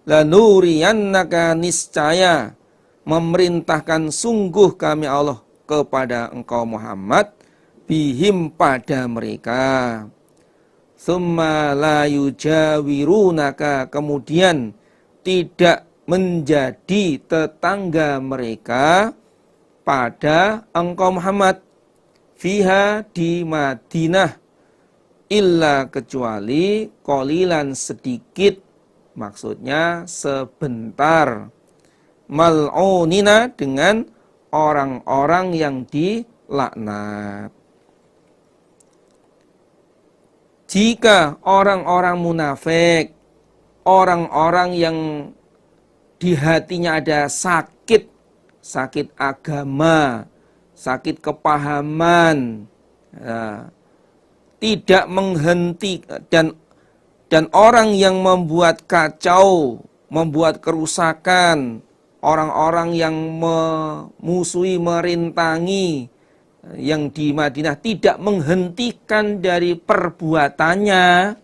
lanuriyannaka, niscaya memerintahkan sungguh kami Allah kepada engkau Muhammad, bihim, pada mereka, summa la yujawirunaka, kemudian tidak menjadi tetangga mereka pada engkau Muhammad, fiha, di Madinah, illa, kecuali qalilan, sedikit, maksudnya sebentar, mal'unina, dengan orang-orang yang dilaknat. Jika orang-orang munafik, orang-orang yang di hatinya ada sakit, sakit agama, sakit kepahaman, tidak menghentikan, dan orang yang membuat kacau, membuat kerusakan, orang-orang yang memusuhi, merintangi yang di Madinah, tidak menghentikan dari perbuatannya.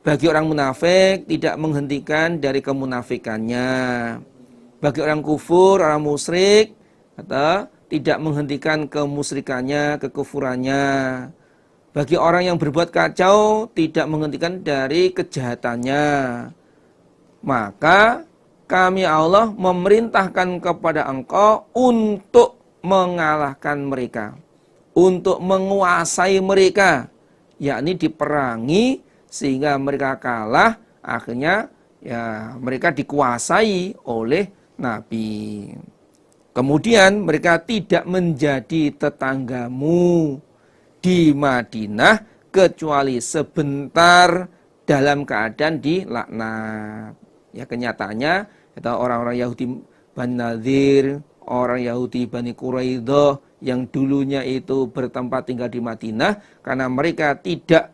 Bagi orang munafik, tidak menghentikan dari kemunafikannya. Bagi orang kufur, orang musyrik, atau tidak menghentikan kemusyrikannya, kekufurannya. Bagi orang yang berbuat kacau, tidak menghentikan dari kejahatannya. Maka kami Allah memerintahkan kepada engkau untuk mengalahkan mereka, untuk menguasai mereka, yakni diperangi sehingga mereka kalah, akhirnya ya mereka dikuasai oleh Nabi. Kemudian mereka tidak menjadi tetanggamu di Madinah kecuali sebentar dalam keadaan dilaknat. Ya, kenyataannya itu orang-orang Yahudi Bani Nadir, orang Yahudi Bani Quraidah yang dulunya itu bertempat tinggal di Madinah, karena mereka tidak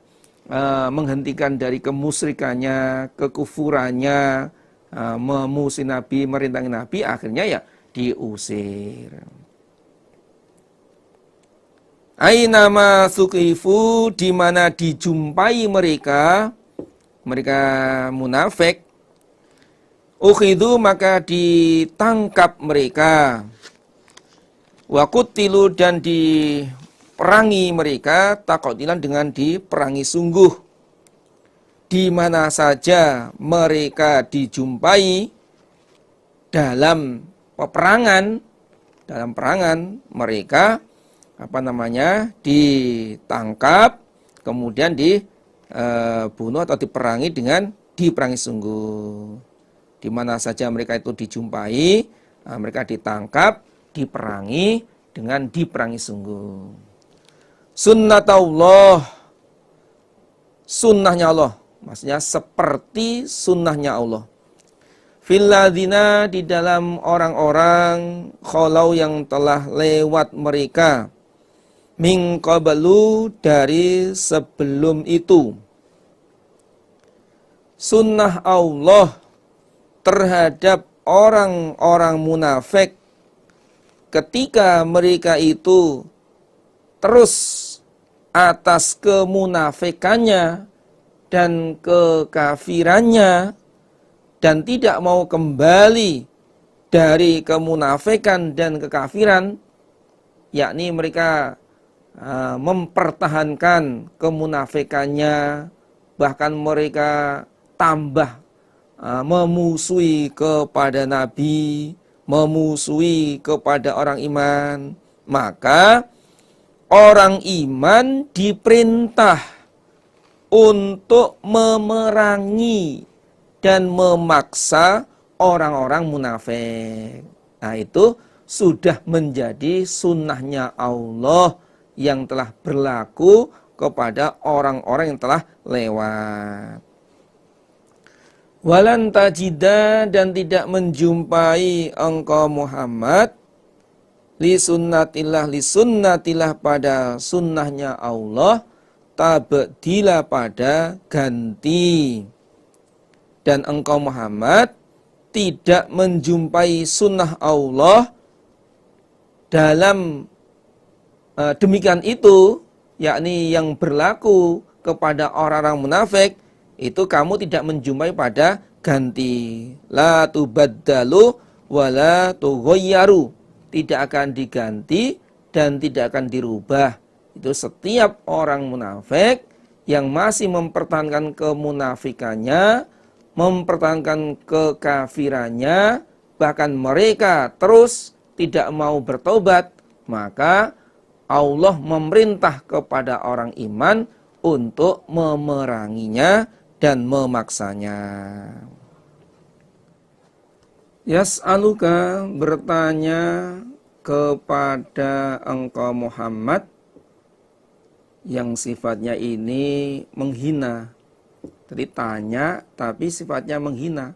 menghentikan dari kemusyrikannya, kekufurannya, memusuhi Nabi, merintangi Nabi, akhirnya ya diusir. Ainama suqifu, di mana dijumpai mereka munafik, ukhidhu, maka ditangkap mereka, wa qutilu, dan diperangi mereka, taqatilan, dengan diperangi sungguh. Di mana saja mereka dijumpai dalam peperangan, dalam perangan mereka, ditangkap, kemudian dibunuh atau diperangi sungguh. Di mana saja mereka itu dijumpai, mereka ditangkap, diperangi dengan diperangi sungguh. Sunnatullah, sunnahnya Allah, maksudnya seperti sunnahnya Allah. Filladina, di dalam orang-orang kholau yang telah lewat mereka, min qablu, dari sebelum itu. Sunnah Allah terhadap orang-orang munafik ketika mereka itu terus atas kemunafikannya dan kekafirannya dan tidak mau kembali dari kemunafikan dan kekafiran, yakni mereka mempertahankan kemunafikannya, bahkan mereka tambah memusuhi kepada Nabi, memusuhi kepada orang iman, maka orang iman diperintah untuk memerangi dan memaksa orang-orang munafik. Nah, itu sudah menjadi sunnahnya Allah yang telah berlaku kepada orang-orang yang telah lewat. Walan tajida, dan tidak menjumpai engkau Muhammad li sunnatillah pada sunnahnya Allah, tabdila pada ganti. Dan engkau Muhammad tidak menjumpai sunnah Allah dalam demikian itu, yakni yang berlaku kepada orang-orang munafik, itu kamu tidak menjumpai pada ganti. La tubaddalu wa la tughayyaru, tidak akan diganti dan tidak akan dirubah. Itu setiap orang munafik yang masih mempertahankan kemunafikannya, mempertahankan kekafirannya, bahkan mereka terus tidak mau bertobat, maka Allah memerintah kepada orang iman untuk memeranginya dan memaksanya. Yas'aluka, bertanya kepada engkau Muhammad, yang sifatnya ini menghina. Jadi tanya tapi sifatnya menghina.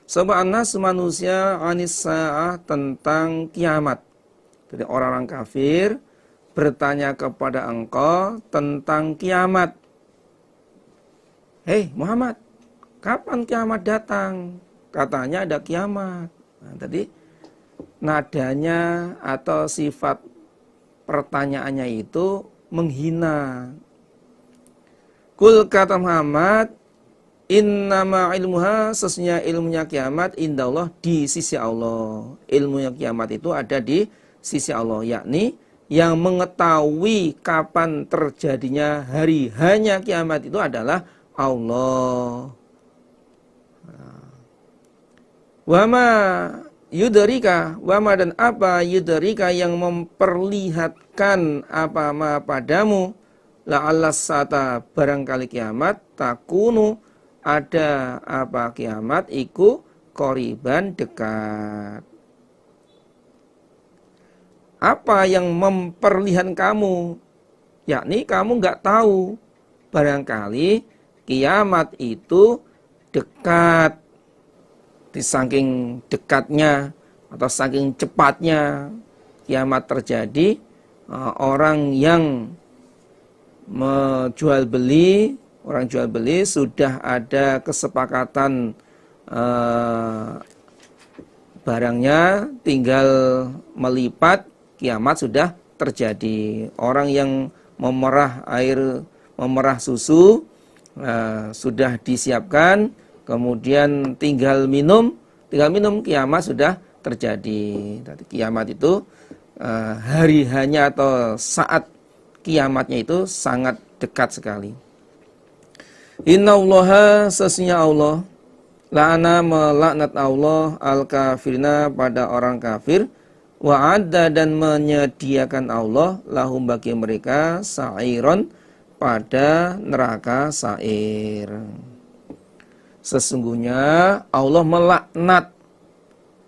Subhanas, manusia, anis sa'ah, tentang kiamat. Jadi orang-orang kafir bertanya kepada engkau tentang kiamat. Hei Muhammad, kapan kiamat datang? Katanya ada kiamat. Nah, tadi nadanya atau sifat pertanyaannya itu menghina. Kul, kata Muhammad, innama ilmuha, sesungguhnya ilmunya kiamat, indallah, di sisi Allah. Ilmunya kiamat itu ada di sisi Allah, yakni yang mengetahui kapan terjadinya hari hanya kiamat itu adalah Allah. Wama yudrika, wama dan apa yudrika yang memperlihatkan apa ma padamu, la'allas sata, barangkali kiamat, takunu, ada apa kiamat, iku qoriban, dekat. Apa yang memperlihatkan kamu, yakni kamu nggak tahu, barangkali kiamat itu dekat. Saking dekatnya atau saking cepatnya kiamat terjadi, orang yang jual beli sudah ada kesepakatan barangnya, tinggal melipat, kiamat sudah terjadi. Orang yang memerah susu sudah disiapkan, kemudian tinggal minum, kiamat sudah terjadi. Kiamat itu hari hanya atau saat kiamatnya itu sangat dekat sekali. Innallaha, sesungguhnya Allah, la'ana, melaknat Allah al-kafirina, pada orang kafir, Wa'adda dan menyediakan Allah lahum bagi mereka sa'iron pada neraka sa'ir. Sesungguhnya Allah melaknat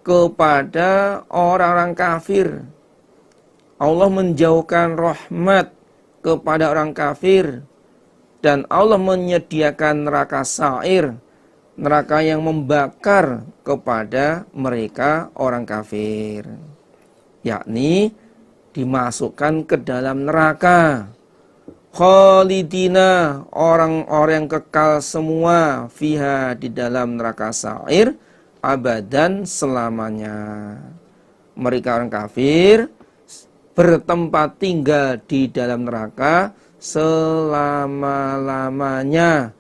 kepada orang-orang kafir. Allah menjauhkan rahmat kepada orang kafir. Dan Allah menyediakan neraka sa'ir, neraka yang membakar kepada mereka orang kafir. Yakni dimasukkan ke dalam neraka. Khalidina, orang-orang yang kekal semua, fiha, di dalam neraka sa'ir, abadan, selamanya. Mereka orang kafir bertempat tinggal di dalam neraka selama-lamanya,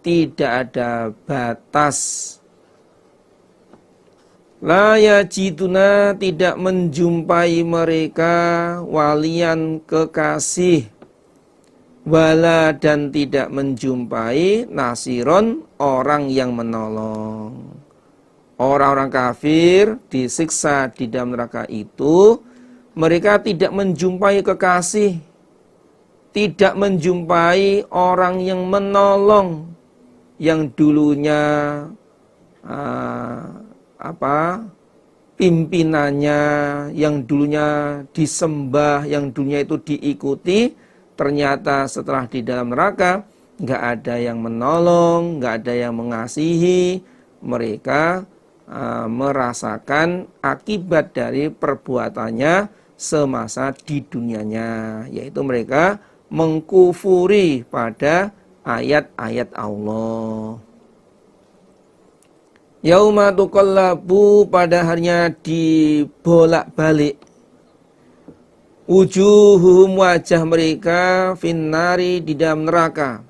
tidak ada batas. La yajiduna, tidak menjumpai mereka walian, kekasih, wala, dan tidak menjumpai nasiron, orang yang menolong. Orang-orang kafir disiksa di dalam neraka itu, mereka tidak menjumpai kekasih, tidak menjumpai orang yang menolong, yang dulunya pimpinannya, yang dulunya disembah, yang dulunya itu diikuti, ternyata setelah di dalam neraka nggak ada yang menolong, nggak ada yang mengasihi. Mereka merasakan akibat dari perbuatannya semasa di dunianya, yaitu mereka mengkufuri pada ayat-ayat Allah. Yauma tuqallabu, pada harinya dibolak-balik, wujuhum, wajah mereka, finnari, di dalam neraka.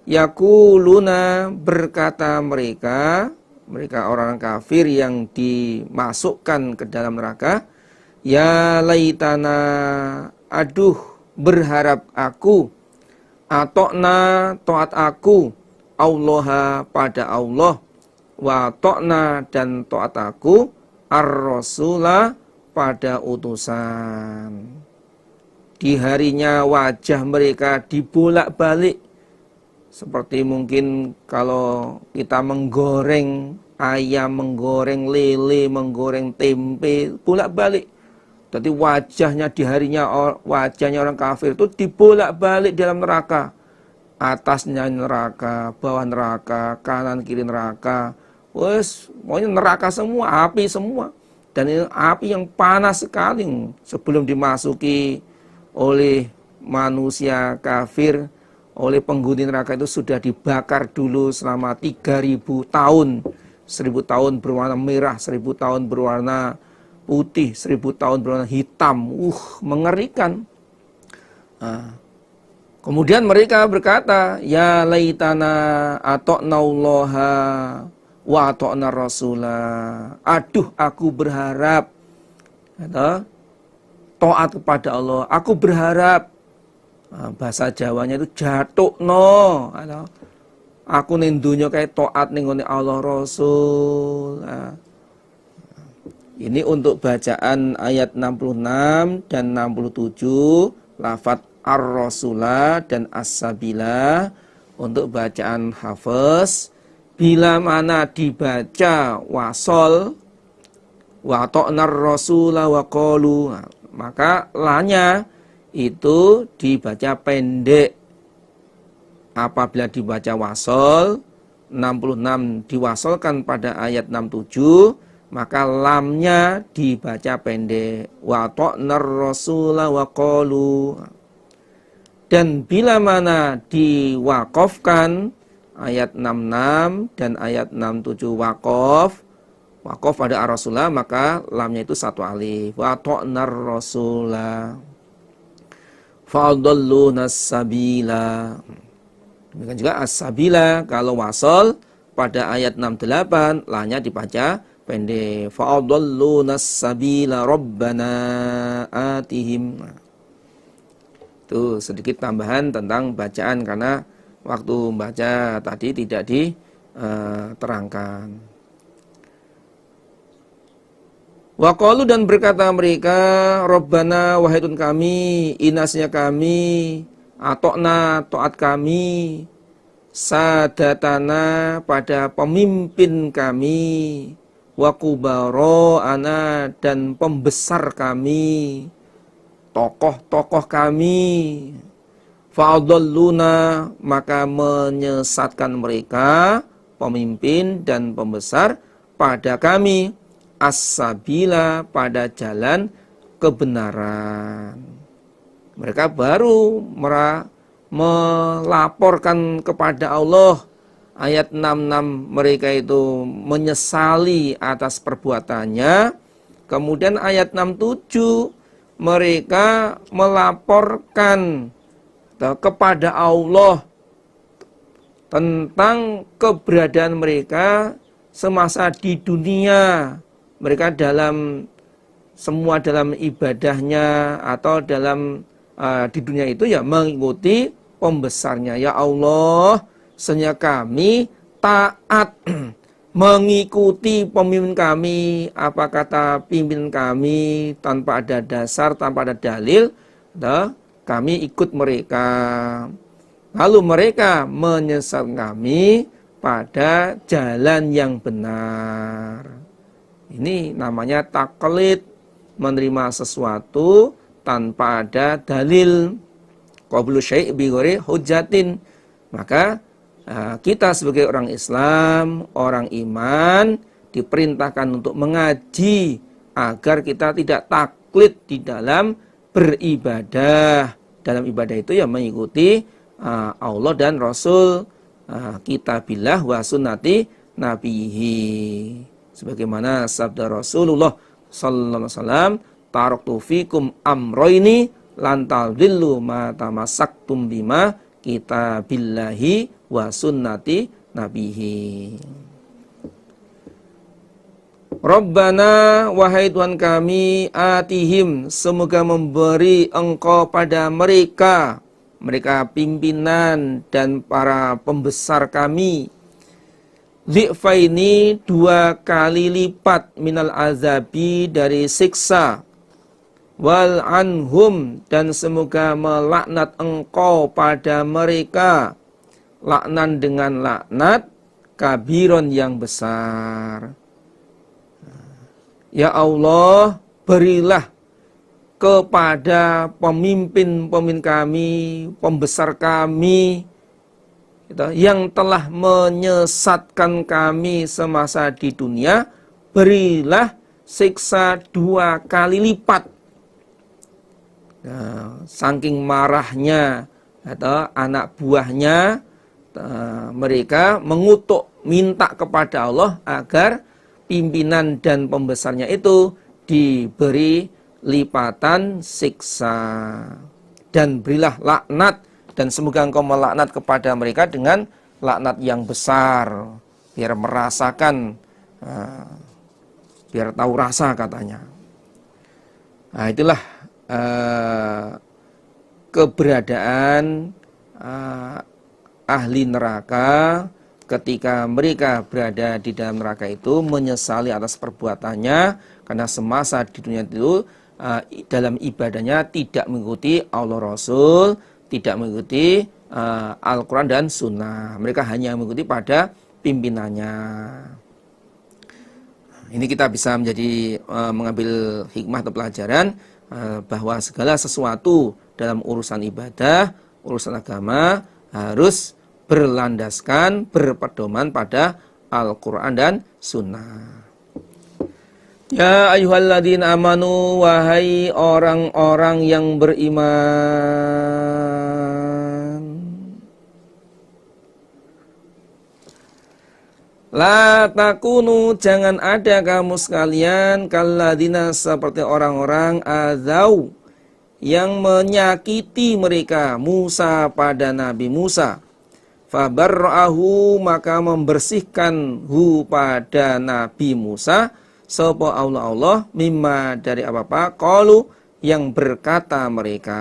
Yaquluna, berkata mereka orang kafir yang dimasukkan ke dalam neraka, ya laitana, aduh berharap aku, atokna, taat aku, Allah, pada Allah, wa tokna, dan taat aku, ar-rasula, pada utusan. Di harinya wajah mereka dibolak-balik, seperti mungkin kalau kita menggoreng ayam, menggoreng lele, menggoreng tempe, bolak-balik. Jadi wajahnya di harinya, wajahnya orang kafir itu dibolak-balik dalam neraka. Atasnya neraka, bawah neraka, kanan kiri neraka. Wes, pokoknya neraka semua, api semua. Dan ini api yang panas sekali. Sebelum dimasuki oleh manusia kafir, oleh penghuni neraka itu sudah dibakar dulu selama 3000 tahun. 1000 tahun berwarna merah, 1000 tahun berwarna putih, 1000 tahun berwarna hitam. Mengerikan. Kemudian mereka berkata, ya laitana atoknaullaha wa atokna rasulah. Aduh, aku berharap taat kepada Allah. Aku berharap, bahasa Jawanya itu jatuh no. Aku ning dunya kayak taat ning Allah Rasul. Ini untuk bacaan ayat 66 dan 67, lafadz ar-rasulah dan as-sabila. Untuk bacaan hafaz, bila mana dibaca wasol, wa ta'nar rasulah wa qalu, maka lanya itu dibaca pendek. Apabila dibaca wasol, 66 diwasolkan pada ayat 67, maka lamnya dibaca pendek. Wa ta'nar rasulah wa qalu. Dan bila mana diwaqafkan ayat 66 dan ayat 67 waqaf pada ar-rasulah, maka lamnya itu satu alif. Wa ta'nar rasulah fa'adalluna as-sabila. Demikian juga as-sabila kalau wasol pada ayat 68, lamnya dibaca pendek. Fa'adalluna as-sabila rabbana atihim. Itu sedikit tambahan tentang bacaan karena waktu membaca tadi tidak diterangkan. Wa qalu dan berkata mereka, Rabbana wahai Tuhan kami, inasnya kami, atokna taat kami, sadatana pada pemimpin kami, wa kubara'ana dan pembesar kami, tokoh-tokoh kami, fa'adalluna maka menyesatkan mereka, pemimpin dan pembesar pada kami, as-sabila pada jalan kebenaran. Mereka baru melaporkan kepada Allah. Ayat 66 mereka itu menyesali atas perbuatannya. Kemudian ayat 67 mereka melaporkan kepada Allah tentang keberadaan mereka semasa di dunia. Mereka semua dalam ibadahnya atau di dunia itu ya mengikuti pembesarnya. Ya Allah, sesungguhnya kami taat mengikuti pemimpin kami, apa kata pimpinan kami tanpa ada dasar, tanpa ada dalil, kami ikut mereka. Lalu mereka menyesatkan kami pada jalan yang benar. Ini namanya taklid, menerima sesuatu tanpa ada dalil. Qablu syai' bi ghairi hujjatin. Maka kita sebagai orang Islam, orang iman, diperintahkan untuk mengaji agar kita tidak taklid di dalam beribadah. Dalam ibadah itu ya mengikuti Allah dan Rasul, kitabillah wa sunnati nabihi. Sebagaimana sabda Rasulullah sallallahu alaihi wasallam, taraktu fikum amroini lan tadillu ma tamassaktum bima kitabillahi wa sunnati nabihi. Rabbana wahai Tuhan kami, atihim semoga memberi Engkau pada mereka pimpinan dan para pembesar kami, dhi'faini 2 kali lipat minal azabi dari siksa, wal anhum dan semoga melaknat Engkau pada mereka, laknan dengan laknat kabiron yang besar. Ya Allah, berilah kepada pemimpin kami, pembesar kami, yang telah menyesatkan kami semasa di dunia, berilah siksa 2 kali lipat. Nah, saking marahnya atau anak buahnya, mereka mengutuk, minta kepada Allah agar pimpinan dan pembesarnya itu diberi lipatan siksa. Dan berilah laknat, dan semoga Engkau melaknat kepada mereka dengan laknat yang besar, biar merasakan, biar tahu rasa katanya. Nah, itulah keberadaan ahli neraka ketika mereka berada di dalam neraka itu menyesali atas perbuatannya karena semasa di dunia itu dalam ibadahnya tidak mengikuti Allah Rasul, tidak mengikuti Al-Quran dan Sunnah. Mereka hanya mengikuti pada pimpinannya. Ini kita bisa mengambil hikmah atau pelajaran bahwa segala sesuatu dalam urusan ibadah, urusan agama harus berlandaskan, berpedoman pada Al-Quran dan Sunnah. Ya ayyuhalladzina amanu, wahai orang-orang yang beriman, la takunu, jangan ada kamu sekalian, kalladzina seperti orang-orang azau yang menyakiti mereka Musa pada Nabi Musa. Fabarra'ahu, maka membersihkan pada Nabi Musa sapa Allah mimma dari apa-apa qalu yang berkata mereka.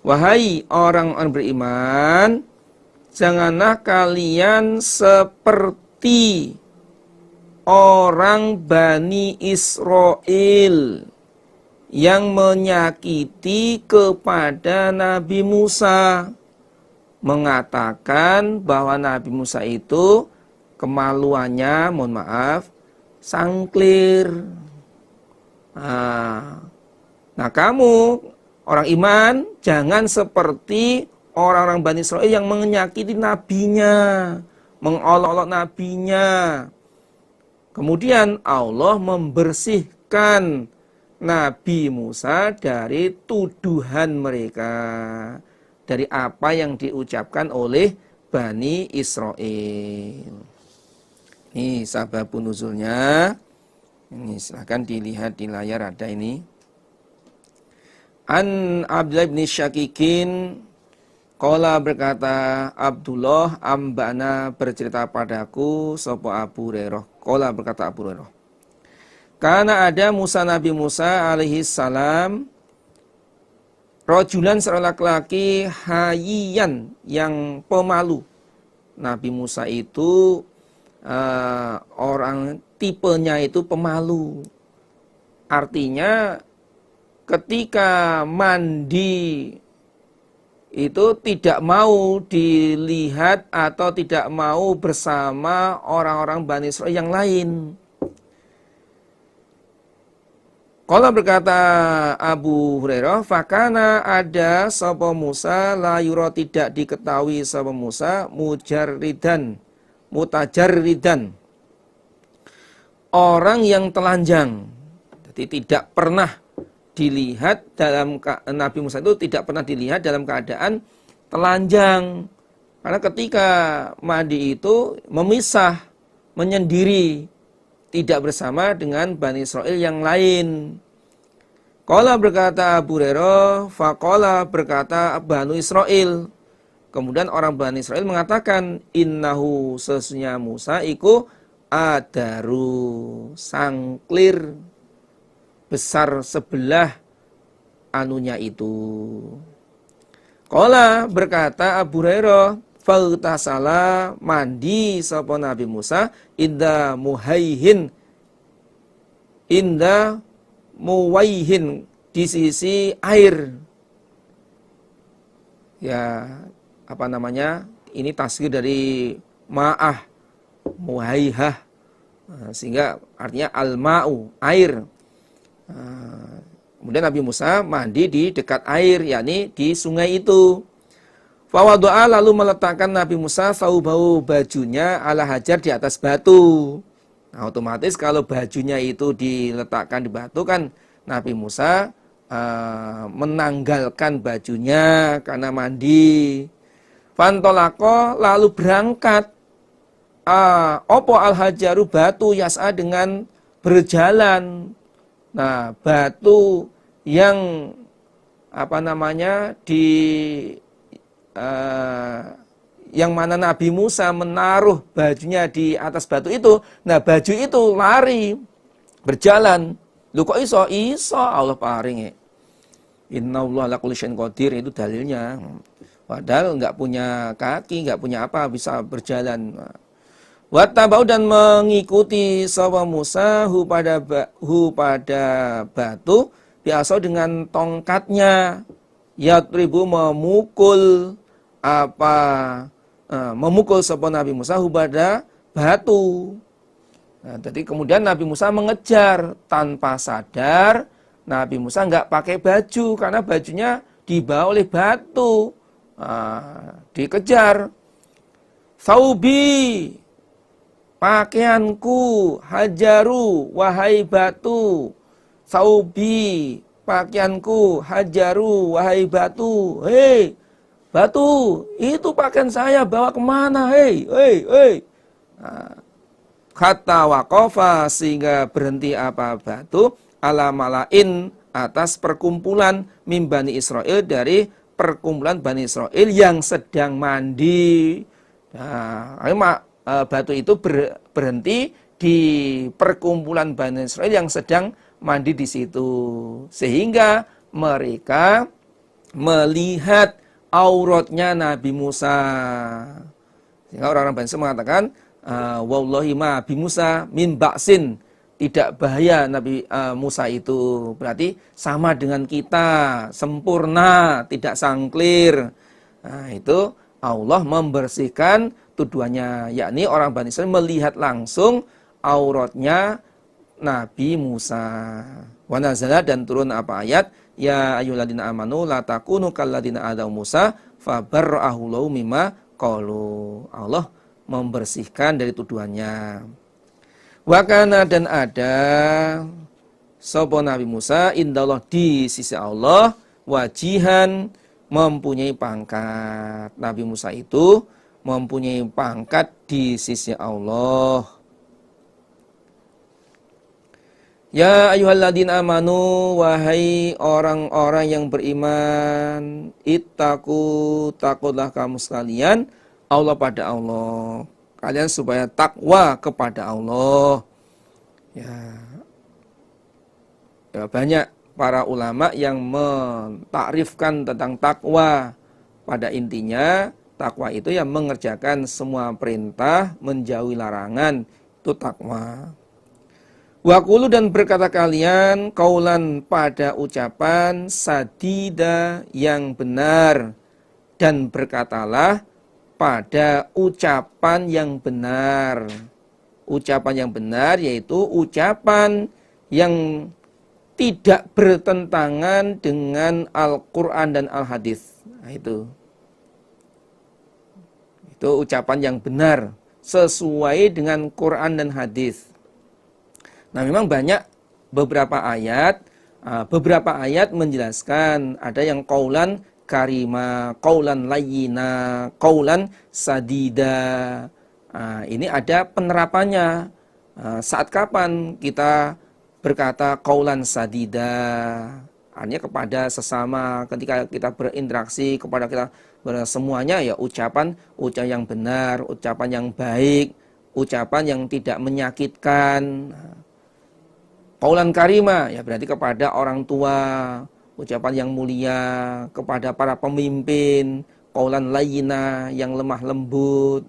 Wahai orang-orang beriman, janganlah kalian seperti orang Bani Israel yang menyakiti kepada Nabi Musa, mengatakan bahwa Nabi Musa itu kemaluannya, mohon maaf, sangklir. Nah, kamu orang iman jangan seperti orang-orang Bani Israil yang menyakiti nabinya, mengolok-olok nabinya. Kemudian Allah membersihkan Nabi Musa dari tuduhan mereka, dari apa yang diucapkan oleh Bani Israel. Ini sababun nuzulnya. Ini silahkan dilihat di layar, ada ini. An Abdullah bin Syakikin, qala berkata Abdullah, ambana bercerita padaku sapa Abu Hurairah. Qala berkata Abu Hurairah, karena ada Nabi Musa alaihi salam, rajulan seorang laki-laki hayyan yang pemalu. Nabi Musa itu orang tipenya itu pemalu. Artinya ketika mandi itu tidak mau dilihat atau tidak mau bersama orang-orang Bani Israil yang lain. Qala berkata Abu Hurairah, fakana ada sapa Musa la yura, tidak diketahui sapa Musa mutajarridan, orang yang telanjang. Jadi tidak pernah dilihat dalam, Nabi Musa itu tidak pernah dilihat dalam keadaan telanjang. Karena ketika mandi itu memisah, menyendiri, tidak bersama dengan Bani Israil yang lain. Qala berkata Abu Hurairah, faqala berkata Banu Israil. Kemudian orang Bani Israil mengatakan, innahu, sesungguhnya Musa iku adaru, sangklir, besar sebelah anunya itu. Qala berkata Abu Hurairah, faghtasala, mandi sapa Nabi Musa inda muwaihin, di sisi air. Ya, apa namanya? Ini tasghir dari ma'ah, muhaihah. Sehingga artinya al-ma'u, air. Kemudian Nabi Musa mandi di dekat air, yakni di sungai itu. Fawadu'a, lalu meletakkan Nabi Musa saubau, bajunya, ala hajar, di atas batu. Nah, otomatis kalau bajunya itu diletakkan di batu kan Nabi Musa menanggalkan bajunya karena mandi. Fantolako, lalu berangkat. Opo al-hajaru, batu, yas'a, dengan berjalan. Nah, batu yang apa namanya yang mana Nabi Musa menaruh bajunya di atas batu itu. Nah, baju itu lari, berjalan. Lu kok iso? Iso, Allah paring. Innallaha ala kulli syai'in qadir, itu dalilnya. Padahal enggak punya kaki, enggak punya apa, bisa berjalan. Wattabau, dan mengikuti sapa Musa hu pada batu, biasa dengan tongkatnya, yatribu, memukul memukul sapa Nabi Musa hu pada batu. Nah, jadi kemudian Nabi Musa mengejar, tanpa sadar Nabi Musa enggak pakai baju karena bajunya dibawa oleh batu. Dikejar. Saubi, pakaianku, hajaru, wahai batu. Saubi, pakaianku, hajaru, wahai batu. Hei, batu, itu pakaian saya, bawa kemana? Hei. Kata waqafa, sehingga berhenti apa batu, ala malain, atas perkumpulan mim Bani Israil, dari perkumpulan Bani Israil yang sedang mandi. Nah, batu itu berhenti di perkumpulan Bani Israil yang sedang mandi di situ, sehingga mereka melihat auratnya Nabi Musa. Sehingga orang-orang Bani Israil mengatakan, wallahi ma bi Musa min ba'sin, tidak bahaya Nabi Musa itu. Berarti sama dengan kita, sempurna, tidak sangklir. Nah, itu Allah membersihkan tuduhannya, yakni orang Bani Israil melihat langsung auratnya Nabi Musa. Wa nazala, dan turun apa ayat? Ya ayyuhalladzina amanu la takunu kalladzina adaw Musa fabarra'ahu lahu mimma qalu. Allah membersihkan dari tuduhannya. Wa kana, dan ada sapa Nabi Musa indallah, di sisi Allah, wajihan, mempunyai pangkat. Nabi Musa itu mempunyai pangkat di sisi Allah. Ya ayyuhalladzina amanu, wahai orang-orang yang beriman, ittaqu, takutlah kamu sekalian, Allah pada Allah. Kalian supaya takwa kepada Allah. Ya, banyak para ulama yang mentakrifkan tentang takwa. Pada intinya, takwa itu yang mengerjakan semua perintah, menjauhi larangan. Itu takwa. Wa qulu, dan berkata kalian, qaulan, pada ucapan, sadida, yang benar, dan berkatalah pada ucapan yang benar. Ucapan yang benar yaitu ucapan yang tidak bertentangan dengan Al-Quran dan Al-Hadis. Nah, itu ucapan yang benar, sesuai dengan Quran dan Hadis. Nah, memang banyak beberapa ayat menjelaskan, ada yang qaulan karima, qaulan layyina, qaulan sadida. Ini ada penerapannya. Saat kapan kita berkata qaulan sadida? Artinya kepada sesama, ketika kita berinteraksi, kepada kita semuanya, ya ucapan yang benar, ucapan yang baik, ucapan yang tidak menyakitkan. Qaulan karima, ya berarti kepada orang tua, ucapan yang mulia, kepada para pemimpin. Qaulan layyina, yang lemah lembut.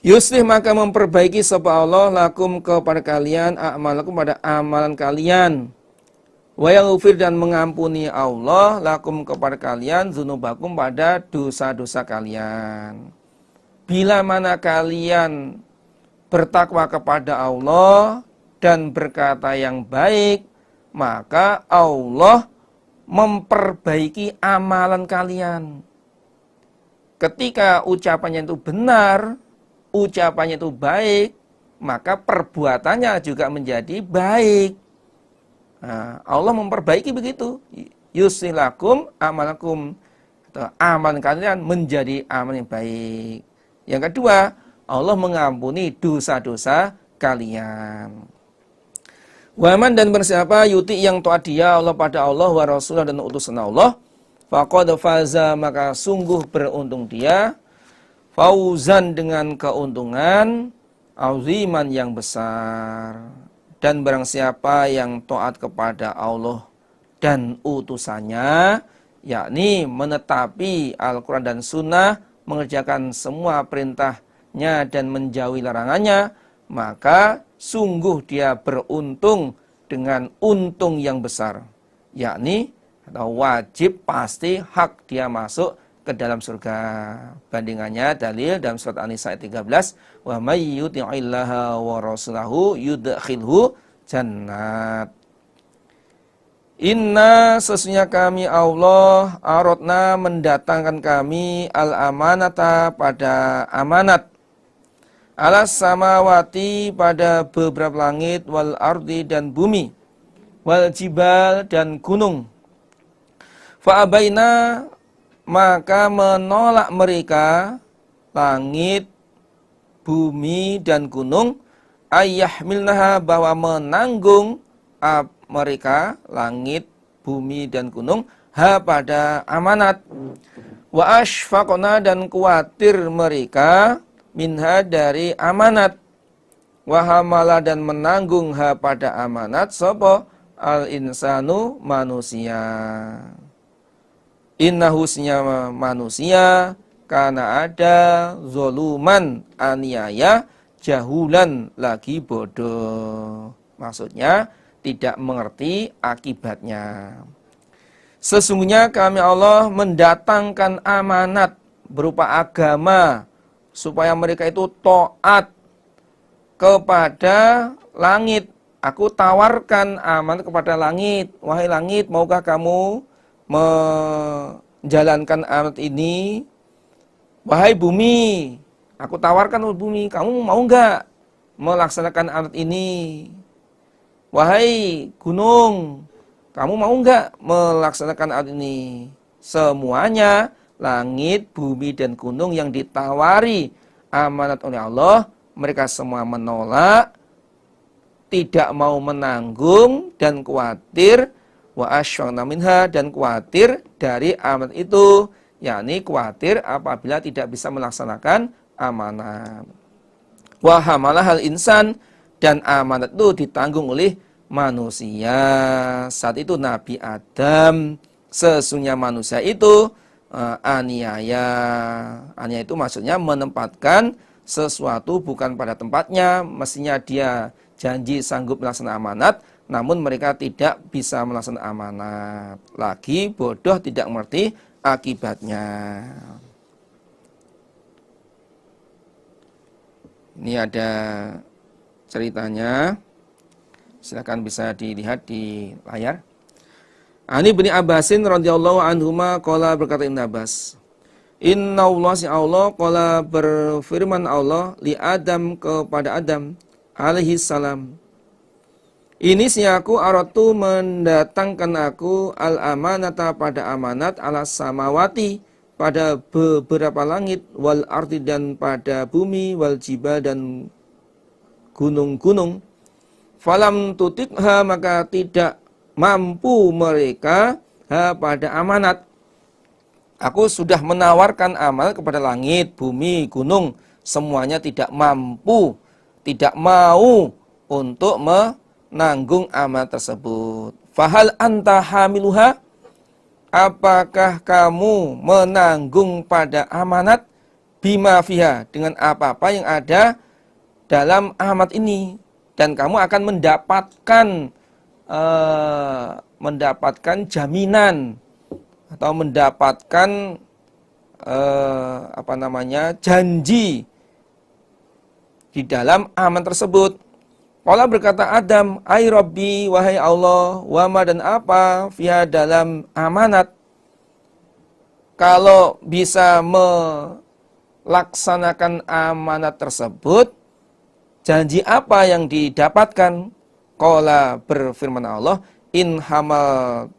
Yuslih, maka memperbaiki sapa Allah lakum, kepada kalian, a'malakum, pada amalan kalian. Wa yaghfir, dan mengampuni Allah lakum, kepada kalian, dzunubakum, pada dosa-dosa kalian. Bila mana kalian bertakwa kepada Allah dan berkata yang baik, maka Allah memperbaiki amalan kalian. Ketika ucapannya itu benar, ucapannya itu baik, maka perbuatannya juga menjadi baik. Nah, Allah memperbaiki begitu. Yusilakum amalakum, amalan kalian menjadi amalan yang baik. Yang kedua, Allah mengampuni dosa-dosa kalian. Waman, dan bersiapa yuti, yang taat dia Allah pada Allah wa Rasulullah, dan utusan Allah, faqad faza, maka sungguh beruntung dia, fauzan, dengan keuntungan, aziman, yang besar. Dan barang siapa yang taat kepada Allah dan utusannya, yakni menetapi Al-Quran dan Sunnah, mengerjakan semua perintahnya dan menjauhi larangannya, maka sungguh dia beruntung dengan untung yang besar, yakni wajib, pasti, hak dia masuk ke dalam surga. Bandingannya dalil dalam surat An-Nisa ayat 13, wa may yuti'illaha wa rasulahu yudkhilhu jannat. Inna, sesungguhnya kami Allah, aradna, mendatangkan kami, al-amanata, pada amanat, alas samawati, pada beberapa langit, wal ardi, dan bumi, wal jibal, dan gunung. Fa'abaina, maka menolak mereka, langit, bumi, dan gunung, ayyahmilnaha, bahwa menanggung mereka, langit, bumi, dan gunung, pada amanat. Wa ashfaqna, dan khawatir mereka, minha, dari amanat. Wa hamala, dan menanggung pada amanat, sapa al-insanu, manusia. Innahu, manusia, karena ada zoluman, aniaya, jahulan, lagi bodoh. Maksudnya tidak mengerti akibatnya. Sesungguhnya kami Allah mendatangkan amanat berupa agama supaya mereka itu taat kepada langit. Aku tawarkan amanat kepada langit. Wahai langit, maukah kamu menjalankan amanat ini? Wahai bumi, aku tawarkan ke bumi, kamu mau enggak melaksanakan amanat ini? Wahai gunung, kamu mau enggak melaksanakan amanat ini? Semuanya, langit, bumi, dan gunung yang ditawari amanat oleh Allah, mereka semua menolak, tidak mau menanggung, dan khawatir, wa asyfaqna minha, dan khawatir dari amanat itu, yakni khawatir apabila tidak bisa melaksanakan amanat. Wa hamalahal insan, dan amanat itu ditanggung oleh manusia. Saat itu Nabi Adam, sesungguhnya manusia itu aniaya. Aniaya itu maksudnya menempatkan sesuatu bukan pada tempatnya. Mestinya dia janji sanggup melaksanakan amanat, namun mereka tidak bisa melaksanakan amanat. Lagi bodoh, tidak mengerti akibatnya. Ini ada ceritanya. Silakan bisa dilihat di layar. Ani bin Abbasin radhiyallahu anhuma qala, berkata Ibnu Abbas, Inna Allah, si Allah, qala, berfirman Allah, li Adam, kepada Adam alaihi salam, ini si aku aratu, mendatangkan aku al amanata, pada amanat, ala samawati, pada beberapa langit, wal ardi, dan pada bumi, wal jibal, dan gunung-gunung. Falam tutikha, maka tidak mampu mereka pada amanat. Aku sudah menawarkan amanat kepada langit, bumi, gunung, semuanya tidak mampu, tidak mau untuk menanggung amanat tersebut. Fahal anta hamiluha, apakah kamu menanggung pada amanat? Bima fiha, dengan apa-apa yang ada dalam amanat ini. Dan kamu akan mendapatkan jaminan atau mendapatkan janji di dalam amanat tersebut. Qala, berkata Adam, ai Rabbi, wahai Allah, wama, dan apa, fiha, dalam amanat. Kalau bisa melaksanakan amanat tersebut, janji apa yang didapatkan? Qala, berfirman Allah, in hamal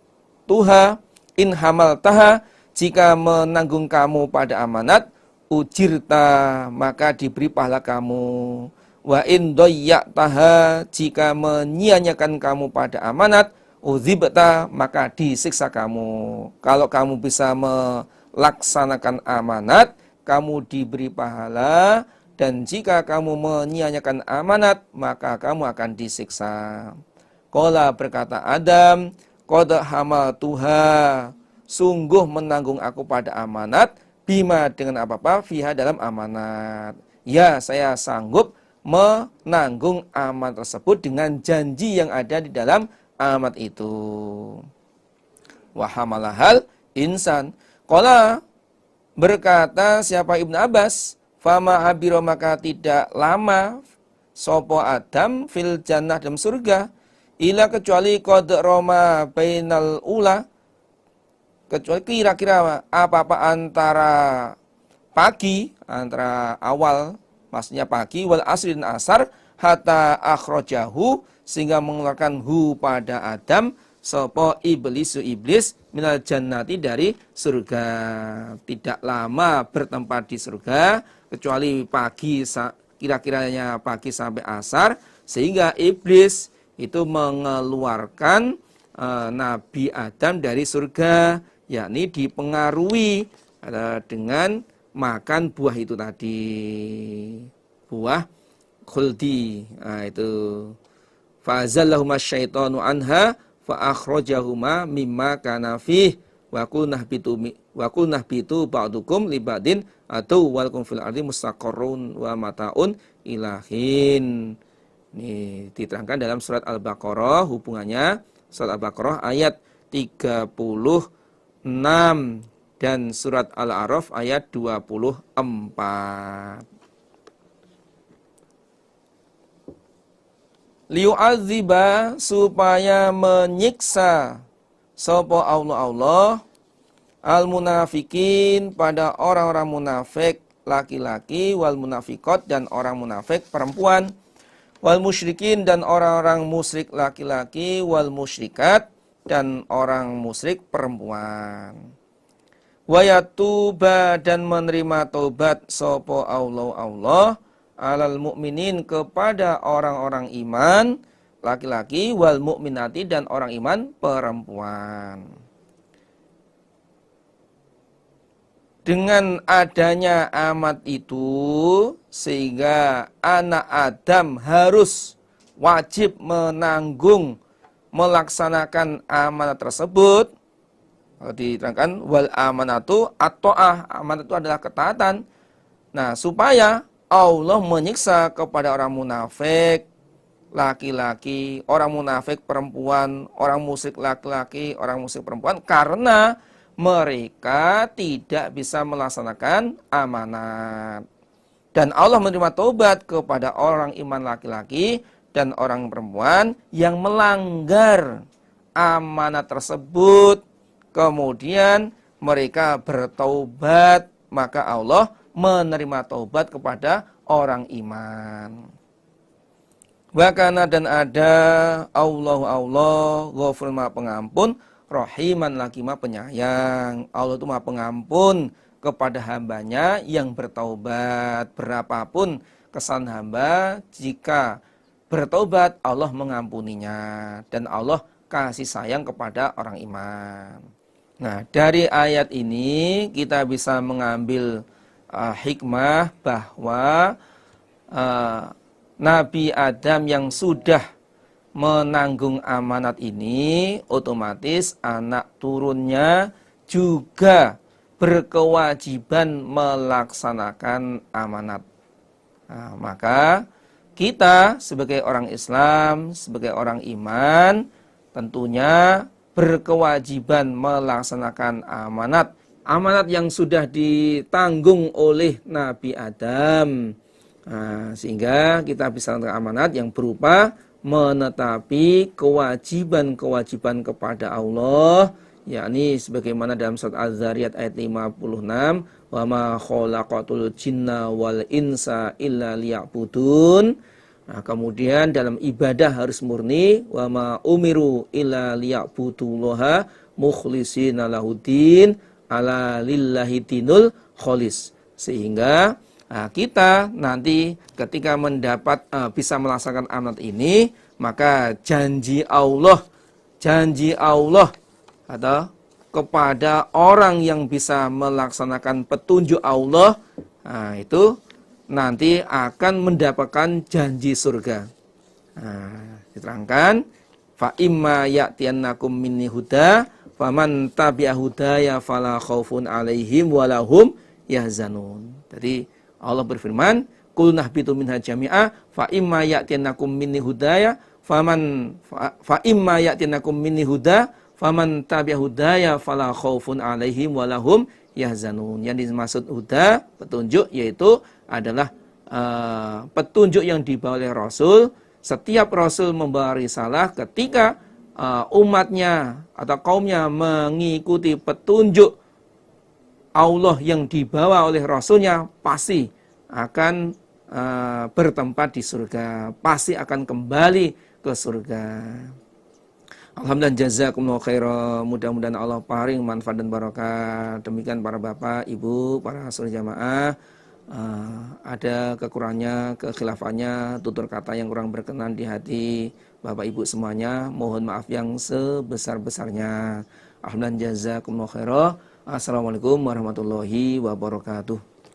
taha, jika menanggung kamu pada amanat, ujirta, maka diberi pahala kamu. Wa in doyya'taha, jika menyia-nyiakan kamu pada amanat, uzibta, maka disiksa kamu. Kalau kamu bisa melaksanakan amanat, kamu diberi pahala, dan jika kamu menyia-nyiakan amanat, maka kamu akan disiksa. Qala, berkata Adam, qad hamaltuha, sungguh menanggung aku pada amanat, bima, dengan apa-apa, fiha, dalam amanat. Ya, saya sanggup menanggung amanat tersebut dengan janji yang ada di dalam amanat itu. Wa hamalahal insan. Qala, berkata siapa Ibnu Abbas, fama abiro, maka tidak lama sopo Adam fil jannah, dalam surga, ila, kecuali qad roma bainal ula, kecuali kira-kira apa-apa antara pagi, antara awal, maksudnya pagi, wal asri, dan asar, hatta akhrajahu, sehingga mengeluarkan hu pada Adam, sopo iblis minal jannati, dari surga. Tidak lama bertempat di surga, kecuali pagi, kira-kiranya pagi sampai asar, sehingga iblis itu mengeluarkan Nabi Adam dari surga, yakni dipengaruhi dengan makan buah itu tadi, buah khuldi. Nah, itu fa'azallahuma syaitanu anha fa akhrajahuma mimma kana fih, wa qul nahbitu ba'dukum li ba'din atau walakum fil ardi mustaqarrun wa mataun ilahin. Ini diterangkan dalam surat Al-Baqarah, hubungannya surat Al-Baqarah ayat 36 dan surat Al-A'raf ayat 24. Liu'adziba, supaya menyiksa sapa Allah al-munafikin, pada orang-orang munafik laki-laki, wal munafikot, dan orang munafik perempuan, wal musyrikin, dan orang-orang musyrik laki-laki, wal musyrikat, dan orang musyrik perempuan. Wa yatuba, dan menerima taubat sapa Allah alal mukminin, kepada orang-orang iman laki-laki, wal mukminati, dan orang iman perempuan. Dengan adanya amat itu, sehingga anak Adam harus wajib menanggung, melaksanakan amanat tersebut. Kalau diterangkan wal amanatu at-ta'ah, amanat itu adalah ketaatan. Nah, supaya Allah menyiksa kepada orang munafik laki-laki, orang munafik perempuan, orang musyrik laki-laki, orang musyrik perempuan, karena mereka tidak bisa melaksanakan amanat. Dan Allah menerima taubat kepada orang iman laki-laki dan orang perempuan yang melanggar amanat tersebut, kemudian mereka bertaubat, maka Allah menerima taubat kepada orang iman. Wakana, dan ada Allah Ghafur, Maha Pengampun, Rahiman, lagi Maha Penyayang. Allah itu Maha Pengampun kepada hambanya yang bertaubat. Berapapun kesalahan hamba, jika bertaubat Allah mengampuninya, dan Allah kasih sayang kepada orang iman. Nah, dari ayat ini kita bisa mengambil hikmah bahwa Nabi Adam yang sudah menanggung amanat ini, otomatis anak turunnya juga berkewajiban melaksanakan amanat. Nah, maka kita sebagai orang Islam, sebagai orang iman, tentunya berkewajiban melaksanakan amanat. Amanat yang sudah ditanggung oleh Nabi Adam. Nah, sehingga kita bisa melaksanakan amanat yang berupa menetapi kewajiban-kewajiban kepada Allah, yakni sebagaimana dalam surat Az-Zariyat ayat 56, wa ma khalaqatul jinna wal insa illa liya'budun. Nah, kemudian dalam ibadah harus murni, wa ma umiru illa liya'budullaha mukhlishina lahuddin ala lillahi dinul kholis. Sehingga kita nanti ketika mendapat bisa melaksanakan amanat ini, maka janji Allah atau kepada orang yang bisa melaksanakan petunjuk Allah, nah, itu nanti akan mendapatkan janji surga. Nah, diterangkan fa imma ya'tiyannakum minni huda faman tabi'a hudaya fala khaufun 'alaihim walahum yahzanun. Jadi Allah berfirman, qul nahbitu minha jami'a fa imma ya'tiyannakum minni hudaya fa imma ya'tiyannakum minni huda faman tabi'a hudaya fala khaufun 'alaihim walahum yahzanun. Yang dimaksud huda, petunjuk, yaitu adalah petunjuk yang dibawa oleh Rasul. Setiap Rasul membawa risalah, ketika umatnya atau kaumnya mengikuti petunjuk Allah yang dibawa oleh Rasulnya, pasti akan bertempat di surga, pasti akan kembali ke surga. Alhamdulillah, jazakumullahu khairan. Mudah-mudahan Allah paring manfaat dan barokah. Demikian para bapak, ibu, para saudara jamaah. Ada kekurangannya, kekhilafahnya, tutur kata yang kurang berkenan di hati bapak ibu semuanya, mohon maaf yang sebesar-besarnya. Alhamdulillah, jazakumullahu khairan. Assalamualaikum warahmatullahi wabarakatuh.